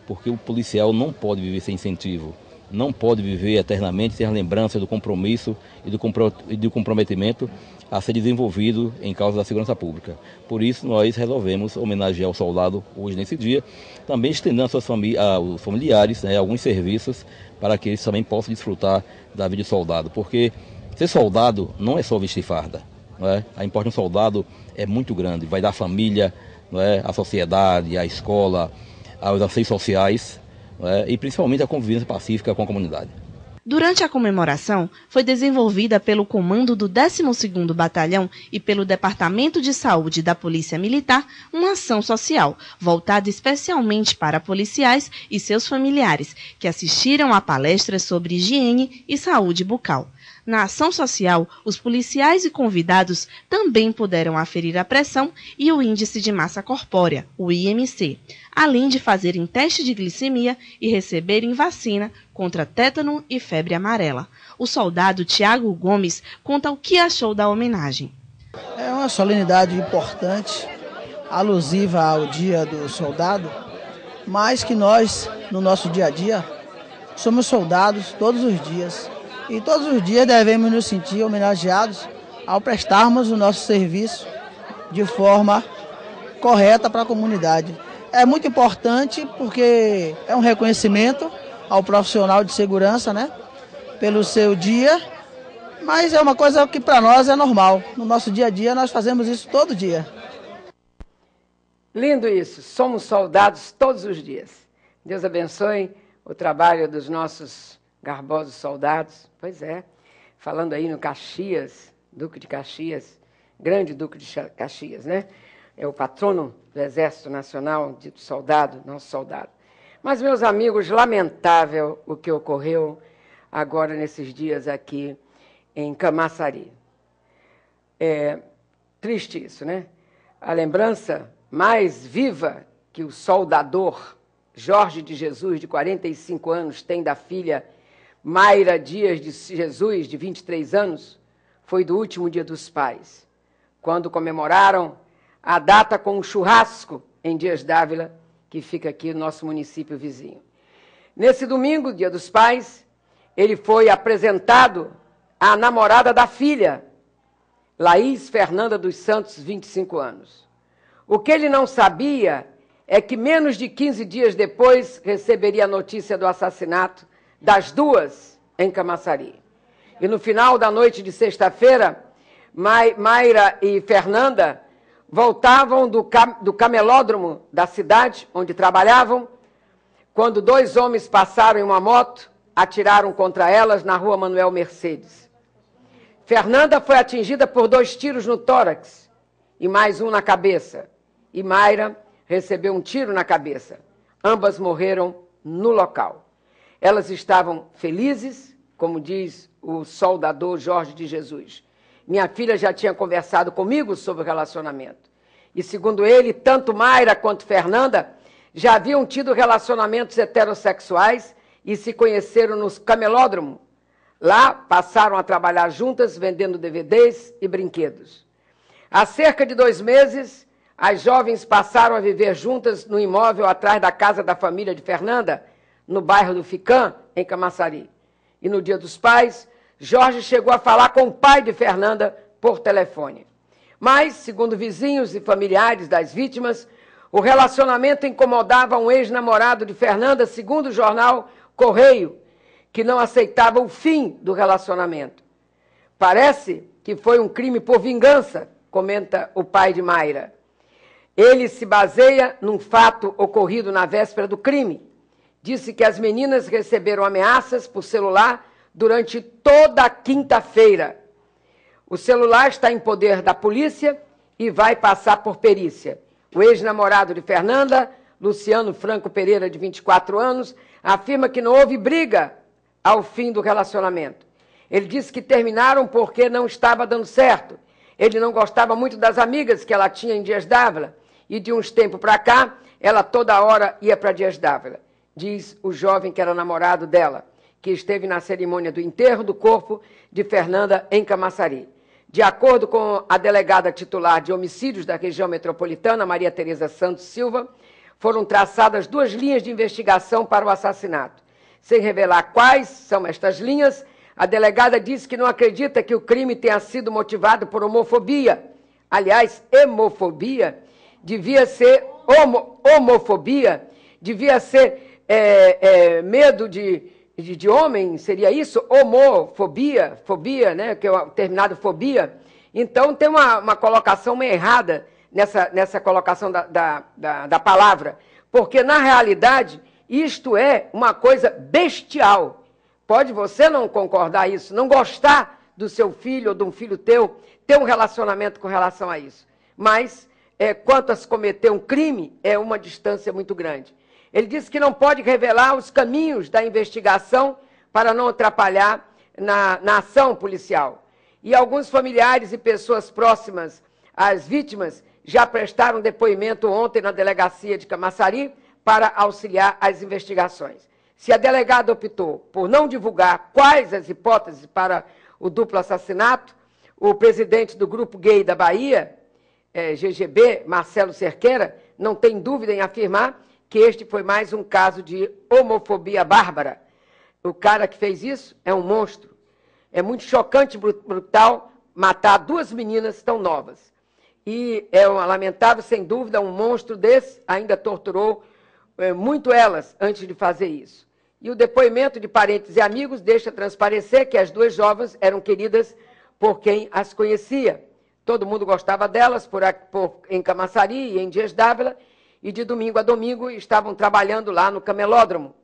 porque o policial não pode viver sem incentivo, não pode viver eternamente sem a lembrança do compromisso e do comprometimento a ser desenvolvido em causa da segurança pública. Por isso nós resolvemos homenagear o soldado hoje nesse dia, também estendendo aos familiares, alguns serviços para que eles também possam desfrutar da vida de soldado, porque ser soldado não é só vestir farda. A importância do soldado é muito grande, vai da família, à sociedade, à escola, aos anseios sociais, e principalmente a convivência pacífica com a comunidade. Durante a comemoração, foi desenvolvida pelo comando do 12º Batalhão e pelo Departamento de Saúde da Polícia Militar uma ação social, voltada especialmente para policiais e seus familiares, que assistiram a palestras sobre higiene e saúde bucal. Na ação social, os policiais e convidados também puderam aferir a pressão e o índice de massa corpórea, o IMC, além de fazerem teste de glicemia e receberem vacina contra tétano e febre amarela. O soldado Tiago Gomes conta o que achou da homenagem. É uma solenidade importante, alusiva ao Dia do Soldado, mas que nós, no nosso dia a dia, somos soldados todos os dias. E todos os dias devemos nos sentir homenageados ao prestarmos o nosso serviço de forma correta para a comunidade. É muito importante porque é um reconhecimento ao profissional de segurança, pelo seu dia, mas é uma coisa que para nós é normal. No nosso dia a dia nós fazemos isso todo dia. Lindo isso, somos soldados todos os dias. Deus abençoe o trabalho dos nossos garbosos soldados. Pois é, falando aí no Caxias, Duque de Caxias, grande Duque de Caxias, É o patrono do Exército Nacional, dito soldado, nosso soldado. Mas, meus amigos, lamentável o que ocorreu agora nesses dias aqui em Camaçari. É triste isso, A lembrança mais viva que o soldador Jorge de Jesus, de 45 anos, tem da filha Mayra Dias de Jesus, de 23 anos, foi do último Dia dos Pais, quando comemoraram a data com um churrasco em Dias d'Ávila, que fica aqui no nosso município vizinho. Nesse domingo, Dia dos Pais, ele foi apresentado à namorada da filha, Laís Fernanda dos Santos, 25 anos. O que ele não sabia é que menos de 15 dias depois receberia a notícia do assassinato das duas em Camaçari. E no final da noite de sexta-feira, Mayra e Fernanda voltavam do camelódromo da cidade, onde trabalhavam, quando dois homens passaram em uma moto, atiraram contra elas na rua Manuel Mercedes. Fernanda foi atingida por 2 tiros no tórax e mais um na cabeça. E Mayra recebeu um tiro na cabeça. Ambas morreram no local. Elas estavam felizes, como diz o soldador Jorge de Jesus. Minha filha já tinha conversado comigo sobre o relacionamento. E, segundo ele, tanto Mayra quanto Fernanda já haviam tido relacionamentos heterossexuais e se conheceram no camelódromo. Lá, passaram a trabalhar juntas, vendendo DVDs e brinquedos. Há cerca de 2 meses, as jovens passaram a viver juntas no imóvel atrás da casa da família de Fernanda, no bairro do Ficam, em Camaçari. E no Dia dos Pais, Jorge chegou a falar com o pai de Fernanda por telefone. Mas, segundo vizinhos e familiares das vítimas, o relacionamento incomodava um ex-namorado de Fernanda, segundo o jornal Correio, que não aceitava o fim do relacionamento. Parece que foi um crime por vingança, comenta o pai de Mayra. Ele se baseia num fato ocorrido na véspera do crime. Disse que as meninas receberam ameaças por celular durante toda a quinta-feira. O celular está em poder da polícia e vai passar por perícia. O ex-namorado de Fernanda, Luciano Franco Pereira, de 24 anos, afirma que não houve briga ao fim do relacionamento. Ele disse que terminaram porque não estava dando certo. Ele não gostava muito das amigas que ela tinha em Dias d'Ávila e de uns tempos para cá, ela toda hora ia para Dias d'Ávila, diz o jovem que era namorado dela. que esteve na cerimônia do enterro do corpo de Fernanda em Camaçari. De acordo com a delegada titular de homicídios da região metropolitana, Maria Tereza Santos Silva, foram traçadas 2 linhas de investigação para o assassinato. Sem revelar quais são estas linhas, a delegada disse que não acredita que o crime tenha sido motivado por homofobia. Aliás, hemofobia devia ser homofobia, devia ser medo de homem, seria isso? Homofobia, fobia, né? Que é o terminado fobia. Então, tem uma colocação meio errada nessa colocação da palavra, porque, na realidade, isto é uma coisa bestial. Pode você não concordar isso, não gostar do seu filho ou de um filho teu, ter um relacionamento com relação a isso. Mas, quanto a se cometer um crime, é uma distância muito grande. Ele disse que não pode revelar os caminhos da investigação para não atrapalhar na ação policial. E alguns familiares e pessoas próximas às vítimas já prestaram depoimento ontem na delegacia de Camaçari para auxiliar as investigações. Se a delegada optou por não divulgar quais as hipóteses para o duplo assassinato, o presidente do Grupo Gay da Bahia, GGB, Marcelo Cerqueira, não tem dúvida em afirmar que este foi mais um caso de homofobia bárbara. O cara que fez isso é um monstro. É muito chocante e brutal matar 2 meninas tão novas. E é lamentável, sem dúvida, um monstro desse ainda torturou muito elas antes de fazer isso. E o depoimento de parentes e amigos deixa transparecer que as 2 jovens eram queridas por quem as conhecia. Todo mundo gostava delas em Camaçari e em Dias d'Ávila, e de domingo a domingo estavam trabalhando lá no camelódromo.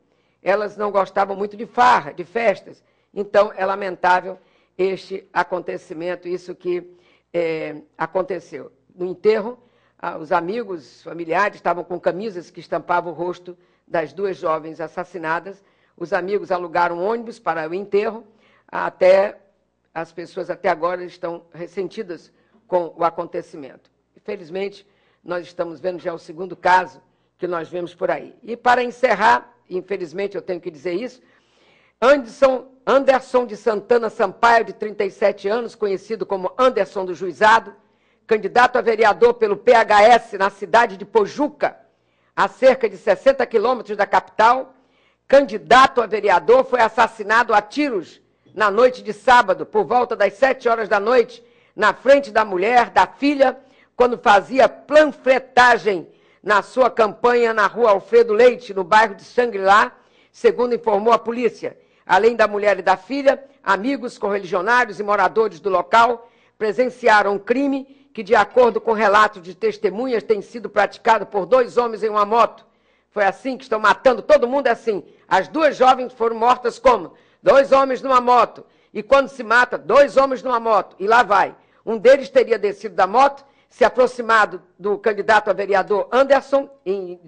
Elas não gostavam muito de farra, de festas. Então, é lamentável este acontecimento, isso que aconteceu. No enterro, os amigos, familiares, estavam com camisas que estampavam o rosto das 2 jovens assassinadas. Os amigos alugaram ônibus para o enterro. As pessoas até agora estão ressentidas com o acontecimento. Infelizmente, nós estamos vendo já o 2º caso que nós vemos por aí. E para encerrar, infelizmente eu tenho que dizer isso, Anderson de Santana Sampaio, de 37 anos, conhecido como Anderson do Juizado, candidato a vereador pelo PHS na cidade de Pojuca, a cerca de 60 quilômetros da capital, candidato a vereador, foi assassinado a tiros na noite de sábado, por volta das 7 horas da noite, na frente da mulher, da filha, quando fazia panfletagem na sua campanha na rua Alfredo Leite, no bairro de Xangri-Lá, segundo informou a polícia. Além da mulher e da filha, amigos, correligionários e moradores do local presenciaram um crime que, de acordo com relatos de testemunhas, tem sido praticado por 2 homens em uma moto. Foi assim que estão matando todo mundo, é assim. As 2 jovens foram mortas como? 2 homens numa moto. E quando se mata, 2 homens numa moto. E lá vai. Um deles teria descido da moto, se aproximado do candidato a vereador Anderson,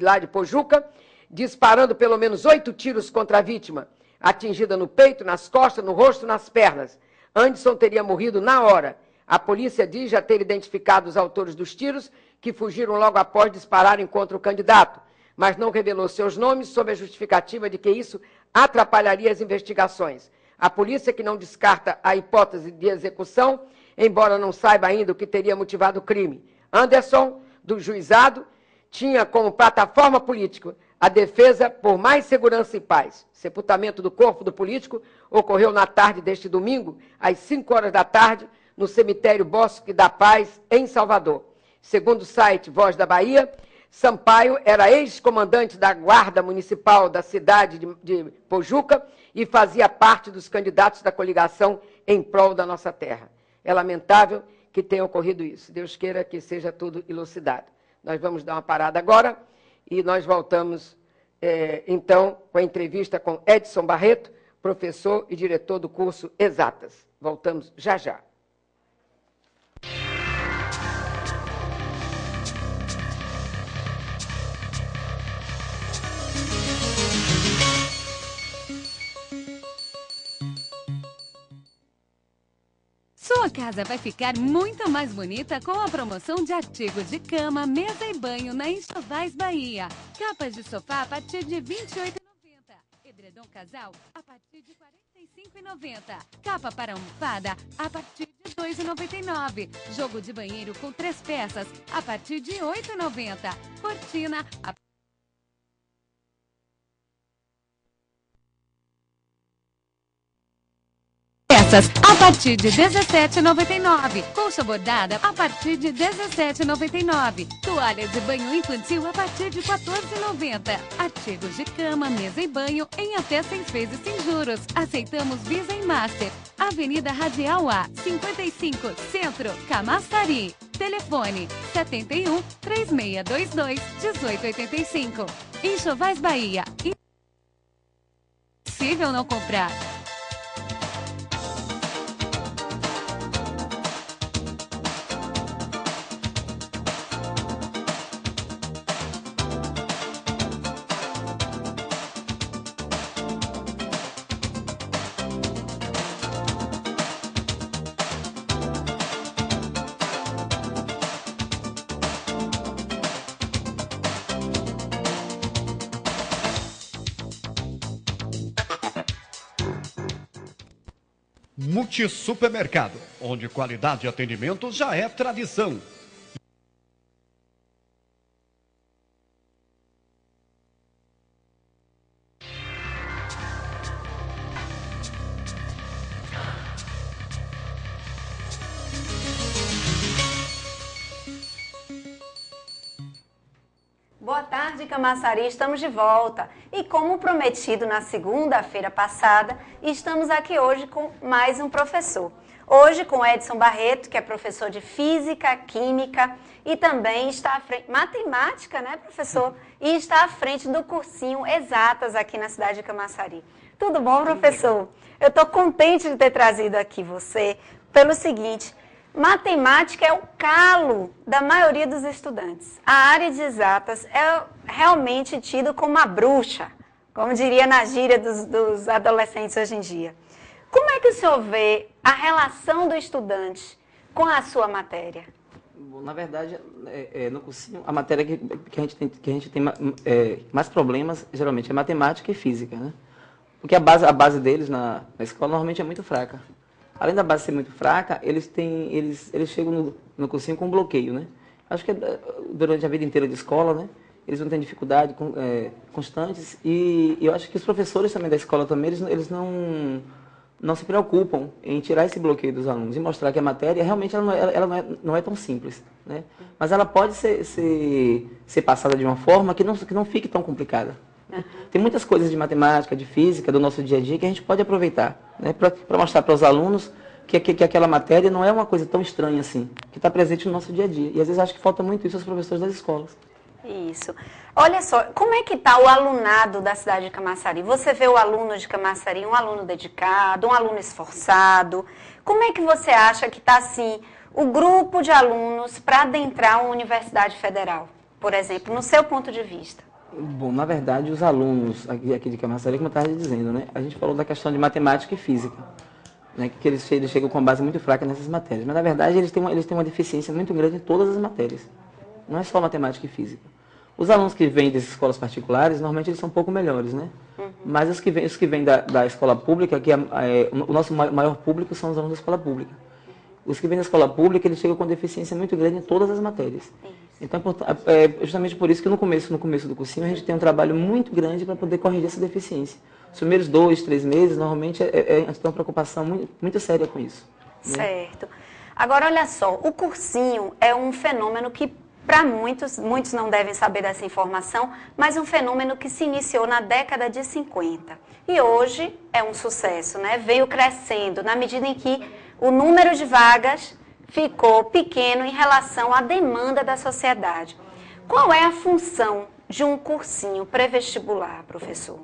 lá de Pojuca, disparando pelo menos 8 tiros contra a vítima, atingida no peito, nas costas, no rosto, nas pernas. Anderson teria morrido na hora. A polícia diz já ter identificado os autores dos tiros, que fugiram logo após dispararem contra o candidato, mas não revelou seus nomes sob a justificativa de que isso atrapalharia as investigações. A polícia, que não descarta a hipótese de execução, embora não saiba ainda o que teria motivado o crime. Anderson, do Juizado, tinha como plataforma política a defesa por mais segurança e paz. O sepultamento do corpo do político ocorreu na tarde deste domingo, às 5 horas da tarde, no cemitério Bosque da Paz, em Salvador. Segundo o site Voz da Bahia, Sampaio era ex-comandante da Guarda Municipal da cidade de Pojuca e fazia parte dos candidatos da coligação em prol da nossa terra. É lamentável que tenha ocorrido isso. Deus queira que seja tudo elucidado. Nós vamos dar uma parada agora e nós voltamos, então, com a entrevista com Edson Barreto, professor e diretor do curso Exatas. Voltamos já já. Sua casa vai ficar muito mais bonita com a promoção de artigos de cama, mesa e banho na Enxovais Bahia. Capas de sofá a partir de R$ 28,90. Edredom casal a partir de R$ 45,90. Capa para almofada a partir de R$ 2,99. Jogo de banheiro com 3 peças a partir de R$ 8,90. Cortina a peças a partir de R$ 17,99. Colcha bordada a partir de R$ 17,99. Toalha de banho infantil a partir de R$ 14,90. Artigos de cama, mesa e banho em até 6 vezes sem juros. Aceitamos Visa e Master. Avenida Radial A, 55, Centro, Camaçari. Telefone 71 3622 1885. Enxovais Bahia. Impossível não comprar. Multisupermercado, onde qualidade e atendimento já é tradição. Boa tarde, Camaçari, estamos de volta. E como prometido na segunda-feira passada, estamos aqui hoje com mais um professor. Hoje com Edson Barreto, que é professor de Física, Química e também está à frente, Matemática, né, professor? E está à frente do cursinho Exatas aqui na cidade de Camaçari. Tudo bom, professor? Eu estou contente de ter trazido aqui você pelo seguinte: matemática é o calo da maioria dos estudantes. A área de exatas é realmente tido como uma bruxa, como diria na gíria dos adolescentes hoje em dia. Como é que o senhor vê a relação do estudante com a sua matéria? Bom, na verdade, no cursinho, a matéria que a gente tem mais problemas, geralmente, é matemática e física, né? Porque a base deles na escola normalmente é muito fraca. Além da base ser muito fraca, eles chegam no cursinho com um bloqueio, né? Acho que durante a vida inteira de escola, né? Eles vão ter dificuldades constantes e eu acho que os professores também da escola também, eles não se preocupam em tirar esse bloqueio dos alunos e mostrar que a matéria realmente ela não é tão simples, né? Mas ela pode ser passada de uma forma que não fique tão complicada. Tem muitas coisas de matemática, de física, do nosso dia a dia que a gente pode aproveitar, né, para mostrar para os alunos que aquela matéria não é uma coisa tão estranha assim, que está presente no nosso dia a dia. E às vezes acho que falta muito isso aos professores das escolas. Isso. Olha só, como é que está o alunado da cidade de Camaçari? Você vê o aluno de Camaçari, um aluno dedicado, um aluno esforçado. Como é que você acha que está, assim, o grupo de alunos para adentrar uma universidade federal, por exemplo, no seu ponto de vista? Bom, na verdade, os alunos aqui de Camaçari, como eu estava dizendo, né, a gente falou da questão de matemática e física, né, que eles chegam com base muito fraca nessas matérias. Mas, na verdade, eles têm uma deficiência muito grande em todas as matérias. Não é só matemática e física. Os alunos que vêm das escolas particulares, normalmente eles são um pouco melhores, né? Mas os que vêm da escola pública, que o nosso maior público são os alunos da escola pública. Os que vêm da escola pública, eles chegam com deficiência muito grande em todas as matérias. Então, é justamente por isso que no começo do cursinho, a gente tem um trabalho muito grande para poder corrigir essa deficiência. Os primeiros 2, 3 meses, normalmente, a gente tem uma preocupação muito séria com isso. Certo. Né? Agora, olha só, o cursinho é um fenômeno que, para muitos não devem saber dessa informação, mas um fenômeno que se iniciou na década de 50. E hoje é um sucesso, né? Veio crescendo na medida em que o número de vagas ficou pequeno em relação à demanda da sociedade. Qual é a função de um cursinho pré-vestibular, professor?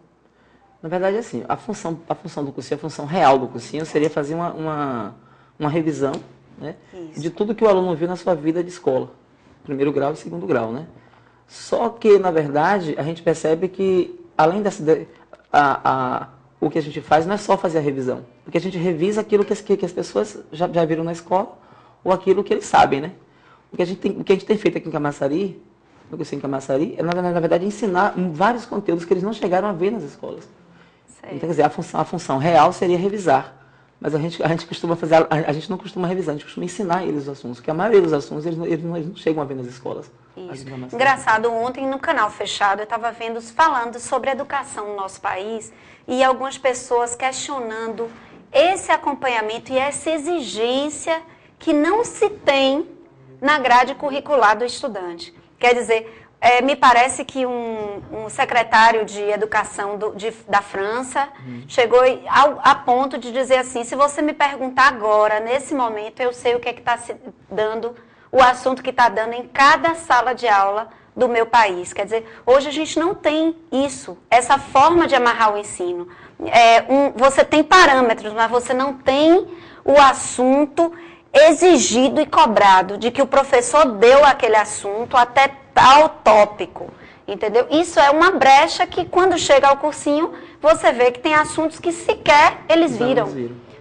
Na verdade, assim, a função do cursinho, a função real do cursinho seria fazer uma revisão, né, de tudo que o aluno viu na sua vida de escola, primeiro grau e segundo grau, né? Só que, na verdade, a gente percebe que, além o que a gente faz não é só fazer a revisão, porque a gente revisa aquilo que as pessoas já viram na escola, ou aquilo que eles sabem, né? O que a gente tem feito aqui em Camaçari, no cursinho em Camaçari, é, na verdade, ensinar vários conteúdos que eles não chegaram a ver nas escolas. Então, quer dizer, a função real seria revisar. Mas a gente costuma fazer, a gente não costuma revisar, a gente costuma ensinar eles os assuntos, porque a maioria dos assuntos eles não chegam a ver nas escolas. Isso. Engraçado, ontem no canal fechado eu estava vendo falando sobre educação no nosso país e algumas pessoas questionando esse acompanhamento e essa exigência que não se tem na grade curricular do estudante. Quer dizer, me parece que um secretário de educação da França chegou a ponto de dizer assim, se você me perguntar agora, nesse momento, eu sei o que é que está se dando, o assunto que está dando em cada sala de aula do meu país. Quer dizer, hoje a gente não tem isso, essa forma de amarrar o ensino. Você tem parâmetros, mas você não tem o assunto exigido e cobrado de que o professor deu aquele assunto até tal tópico, entendeu? Isso é uma brecha que quando chega ao cursinho, você vê que tem assuntos que sequer eles viram,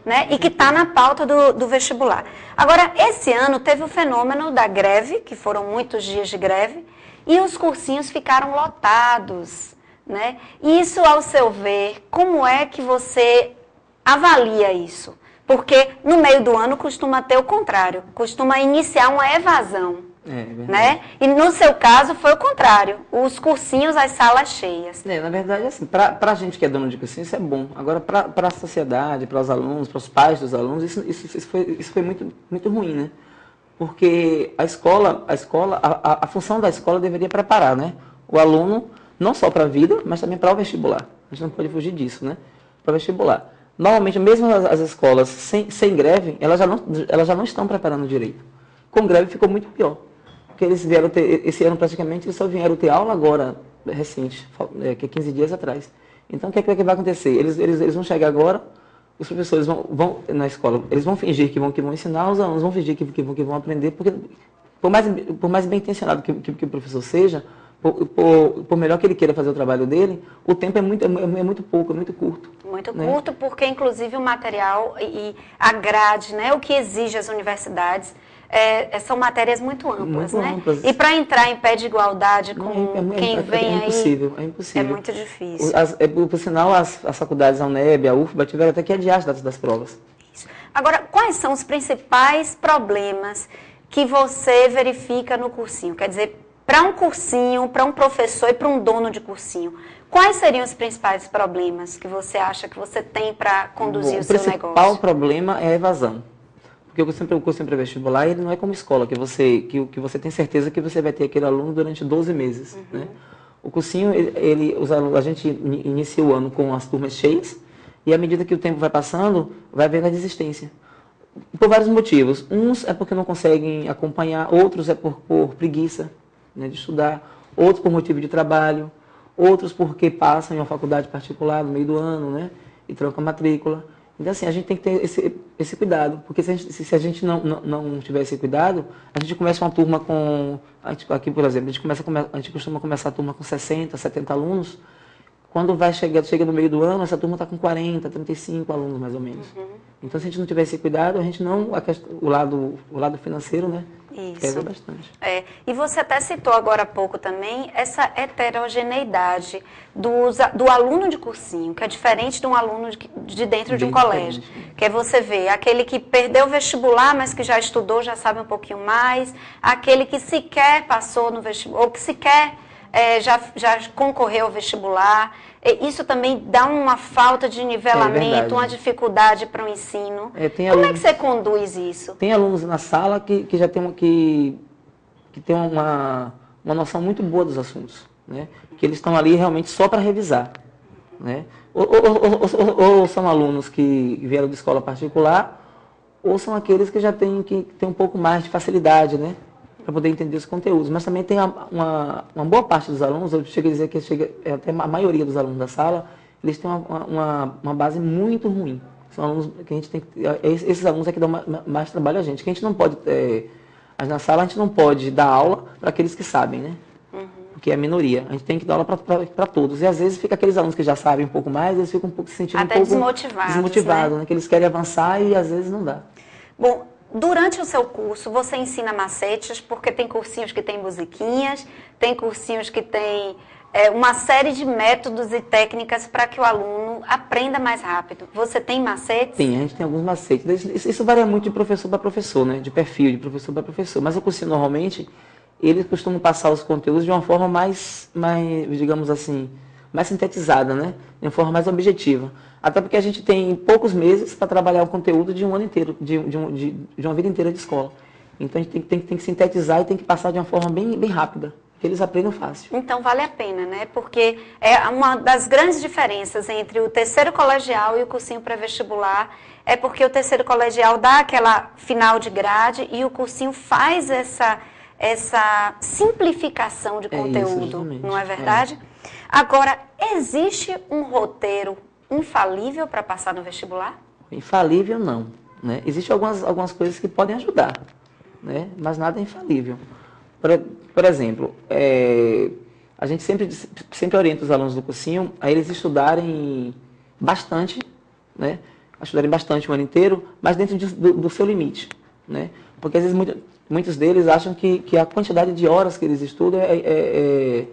né? E que está na pauta do vestibular. Agora, esse ano teve o fenômeno da greve, que foram muitos dias de greve, e os cursinhos ficaram lotados, né? E isso, ao seu ver, como é que você avalia isso? Porque no meio do ano costuma ter o contrário, costuma iniciar uma evasão, né? E no seu caso foi o contrário, os cursinhos, as salas cheias. Na verdade, assim, para a gente que é dono de cursinho, isso é bom. Agora, para a sociedade, para os alunos, para os pais dos alunos, isso foi muito, muito ruim, né? Porque a função da escola deveria preparar, né? O aluno, não só para a vida, mas também para o vestibular. A gente não pode fugir disso, né? Para o vestibular. Normalmente, mesmo as escolas sem greve, elas já não estão preparando direito. Com greve ficou muito pior. Porque eles vieram esse ano praticamente, eles só vieram ter aula agora, recente, que é 15 dias atrás. Então, o que é que vai acontecer? Eles vão chegar agora, os professores vão na escola, eles vão fingir que vão ensinar, os alunos vão fingir que vão aprender, porque por mais bem intencionado que o professor seja, por melhor que ele queira fazer o trabalho dele, o tempo é muito pouco, é muito curto. Muito curto, porque inclusive o material e a grade, né, o que exige as universidades, são matérias muito amplas, né? E para entrar em pé de igualdade com quem vem aí, é impossível. É muito difícil. Por sinal, as faculdades, a UNEB, a UFBA, tiveram até que adiar as datas das provas. Isso. Agora, quais são os principais problemas que você verifica no cursinho? Quer dizer, para um cursinho, para um professor e para um dono de cursinho, quais seriam os principais problemas que você acha que você tem para conduzir o seu negócio? O principal problema é a evasão. Porque o curso pré-vestibular, ele não é como escola, que você tem certeza que você vai ter aquele aluno durante 12 meses. Né? O cursinho, a gente inicia o ano com as turmas cheias, e à medida que o tempo vai passando, vai havendo a desistência. Por vários motivos. Uns é porque não conseguem acompanhar, outros é por preguiça, né, de estudar, outros por motivo de trabalho, outros porque passam em uma faculdade particular no meio do ano, né, e trocam a matrícula. Então, assim, a gente tem que ter esse cuidado, porque se a gente não tiver esse cuidado, a gente começa uma turma com, aqui, por exemplo, a gente costuma começar a turma com 60, 70 alunos, quando chega no meio do ano, essa turma está com 40, 35 alunos, mais ou menos. Então, se a gente não tiver esse cuidado, a gente o lado financeiro, né, pesa bastante. E você até citou agora há pouco também essa heterogeneidade do aluno de cursinho, que é diferente de um aluno de dentro de um colégio. Que é você ver aquele que perdeu o vestibular, mas que já estudou, já sabe um pouquinho mais, aquele que sequer passou no vestibular, ou que sequer já concorreu ao vestibular. Isso também dá uma falta de nivelamento, uma dificuldade para o ensino. Como é que você conduz isso? Tem alunos na sala que já tem uma noção muito boa dos assuntos, né? Que eles estão ali realmente só para revisar, né? Ou são alunos que vieram de escola particular, ou são aqueles que já têm um pouco mais de facilidade, né, para poder entender os conteúdos. Mas também tem uma boa parte dos alunos, eu chego a dizer que até a maioria dos alunos da sala, eles têm uma base muito ruim. São alunos que a gente tem que... Esses alunos é que dão mais trabalho a gente. Que a gente não pode... na sala a gente não pode dar aula para aqueles que sabem, né? Porque é a minoria. A gente tem que dar aula para todos. E às vezes fica aqueles alunos que já sabem um pouco mais, eles ficam se sentindo até um pouco desmotivados, né? Que eles querem avançar e às vezes não dá. Bom, durante o seu curso, você ensina macetes, porque tem cursinhos que tem musiquinhas, tem cursinhos que tem uma série de métodos e técnicas para que o aluno aprenda mais rápido. Você tem macetes? Tem, a gente tem alguns macetes. Isso varia muito de professor para professor, né? De perfil, de professor para professor. Mas o cursinho, normalmente, eles costumam passar os conteúdos de uma forma mais, digamos assim, mais sintetizada, né? De uma forma mais objetiva. Até porque a gente tem poucos meses para trabalhar o conteúdo de um ano inteiro, de uma vida inteira de escola. Então a gente tem que sintetizar e tem que passar de uma forma bem rápida, que eles aprendam fácil. Então vale a pena, né? Porque é uma das grandes diferenças entre o terceiro colegial e o cursinho pré-vestibular é porque o terceiro colegial dá aquela final de grade e o cursinho faz essa simplificação de conteúdo, não é verdade? Agora, existe um roteiro infalível para passar no vestibular? Infalível não, né? Existem algumas coisas que podem ajudar, né? Mas nada é infalível. Por exemplo, a gente sempre orienta os alunos do cursinho a eles estudarem bastante, né? Estudarem bastante o ano inteiro, mas dentro do seu limite, né? Porque às vezes muitos deles acham que a quantidade de horas que eles estudam é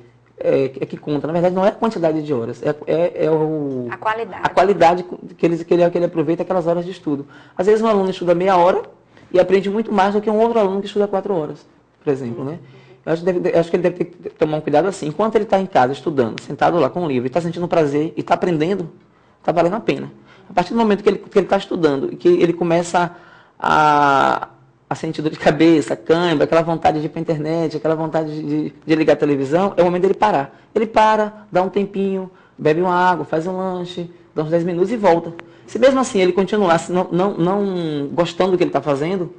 que conta. Na verdade, não é a quantidade de horas, a qualidade. A qualidade que ele aproveita aquelas horas de estudo. Às vezes um aluno estuda meia hora e aprende muito mais do que um outro aluno que estuda 4 horas, por exemplo, né? Eu acho que ele deve tomar um cuidado assim. Enquanto ele está em casa estudando, sentado lá com o livro, e está sentindo prazer e está aprendendo, está valendo a pena. A partir do momento que ele está estudando e que ele começa a sentir dor de cabeça, cãibra, aquela vontade de ir para a internet, aquela vontade de ligar a televisão, é o momento dele parar. Ele para, dá um tempinho, bebe uma água, faz um lanche, dá uns 10 minutos e volta. Se mesmo assim ele continuar não gostando do que ele está fazendo,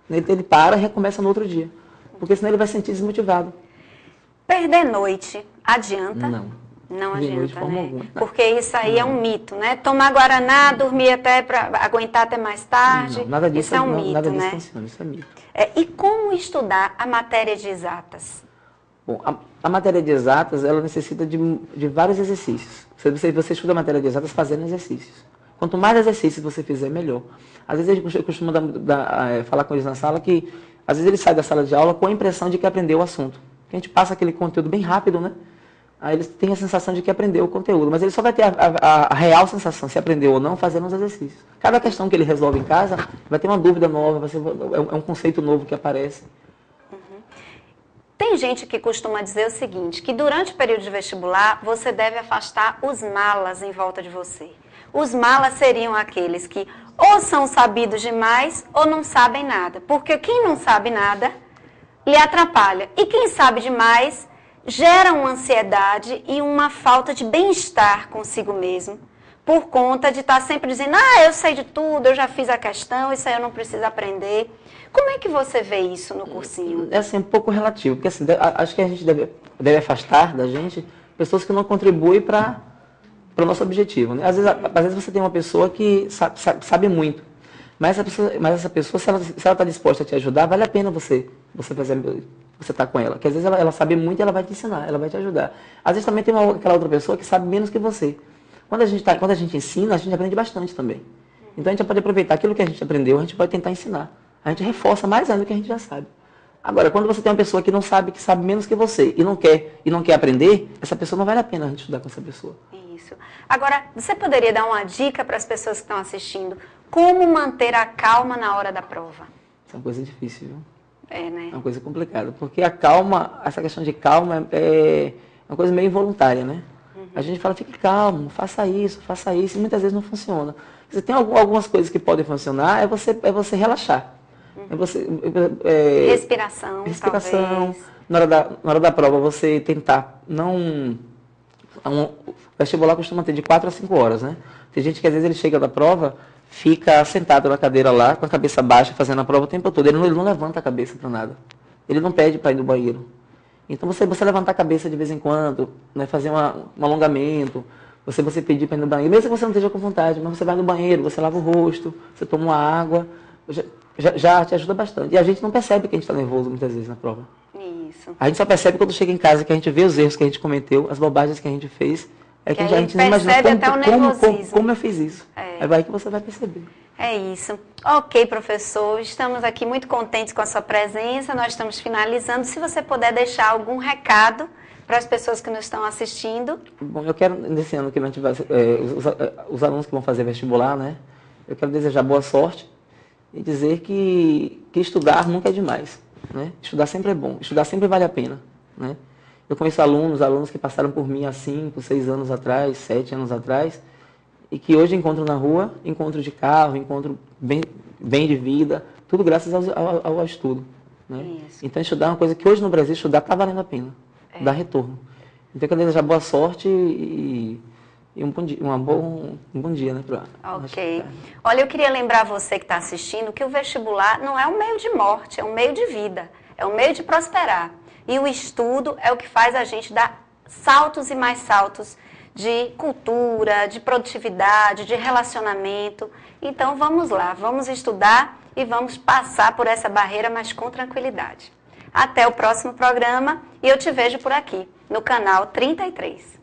ele para e recomeça no outro dia. Porque senão ele vai se sentir desmotivado. Perder noite adianta? Não adianta, né? Porque isso aí é um mito, né? Tomar guaraná, dormir até para aguentar até mais tarde. Não, nada disso, isso é um mito, nada né? disso funciona, isso é mito. E como estudar a matéria de exatas? Bom, a matéria de exatas, ela necessita de vários exercícios. Você estuda a matéria de exatas fazendo exercícios. Quanto mais exercícios você fizer, melhor. Às vezes eu costumo falar com eles na sala que, às vezes ele sai da sala de aula com a impressão de que aprendeu o assunto. A gente passa aquele conteúdo bem rápido, né? Aí eles têm a sensação de que aprendeu o conteúdo, mas ele só vai ter a real sensação se aprendeu ou não fazendo os exercícios. Cada questão que ele resolve em casa vai ter uma dúvida nova, é um conceito novo que aparece. Tem gente que costuma dizer o seguinte, que durante o período de vestibular você deve afastar os malas em volta de você. Os malas seriam aqueles que ou são sabidos demais ou não sabem nada. Porque quem não sabe nada lhe atrapalha. E quem sabe demais gera uma ansiedade e uma falta de bem-estar consigo mesmo. Por conta de estar sempre dizendo, eu sei de tudo, eu já fiz a questão, isso aí eu não preciso aprender. Como é que você vê isso no cursinho? É assim, um pouco relativo. Porque assim, acho que a gente deve afastar da gente pessoas que não contribuem para o nosso objetivo, né? Às vezes você tem uma pessoa que sabe muito, mas essa pessoa, se ela está disposta a te ajudar, vale a pena você estar com ela. Porque às vezes ela sabe muito e ela vai te ensinar, ela vai te ajudar. Às vezes também tem aquela outra pessoa que sabe menos que você. Quando a gente ensina, a gente aprende bastante também. Então a gente pode aproveitar aquilo que a gente aprendeu, a gente pode tentar ensinar. A gente reforça mais ainda do que a gente já sabe. Agora, quando você tem uma pessoa que não sabe, que sabe menos que você e não quer aprender, essa pessoa não vale a pena a gente estudar com essa pessoa. Isso. Agora, você poderia dar uma dica para as pessoas que estão assistindo? Como manter a calma na hora da prova? Isso é uma coisa difícil, viu? É, né? É uma coisa complicada. Porque a calma, essa questão de calma é uma coisa meio involuntária, né? A gente fala, fique calmo, faça isso, e muitas vezes não funciona. Você tem algumas coisas que podem funcionar, é você relaxar. Respiração, talvez. Na hora da prova, você tentar não... O vestibular costuma ter de 4 a 5 horas, né? Tem gente que às vezes ele chega da prova, fica sentado na cadeira lá, com a cabeça baixa, fazendo a prova o tempo todo. Ele não levanta a cabeça para nada. Ele não pede para ir no banheiro. Então você levantar a cabeça de vez em quando, né, fazer um alongamento, você pedir para ir no banheiro, mesmo que você não esteja com vontade, mas você vai no banheiro, você lava o rosto, você toma uma água, já te ajuda bastante. E a gente não percebe que a gente está nervoso muitas vezes na prova. Isso. A gente só percebe quando chega em casa, que a gente vê os erros que a gente cometeu, as bobagens que a gente fez, que a gente não imagina como eu fiz isso. É aí que você vai perceber. É isso. Ok, professor, estamos aqui muito contentes com a sua presença, nós estamos finalizando. Se você puder deixar algum recado Para as pessoas que nos estão assistindo. Bom, eu quero, nesse ano que nós tivemos, os alunos que vão fazer vestibular, né? Eu quero desejar boa sorte e dizer que estudar nunca é demais, né? Estudar sempre é bom, estudar sempre vale a pena, né? Eu conheço alunos que passaram por mim há 5, 6 anos atrás, 7 anos atrás, e que hoje encontro na rua, encontro de carro, encontro bem de vida, tudo graças ao estudo, né? Então estudar é uma coisa que hoje no Brasil estudar está valendo a pena, dá retorno. Então eu quero desejar boa sorte e um bom dia, né? Ok. Olha, eu queria lembrar você que está assistindo que o vestibular não é um meio de morte, é um meio de vida, é um meio de prosperar. E o estudo é o que faz a gente dar saltos e mais saltos de cultura, de produtividade, de relacionamento. Então vamos lá, vamos estudar e vamos passar por essa barreira, mas com tranquilidade. Até o próximo programa e eu te vejo por aqui, no canal 33.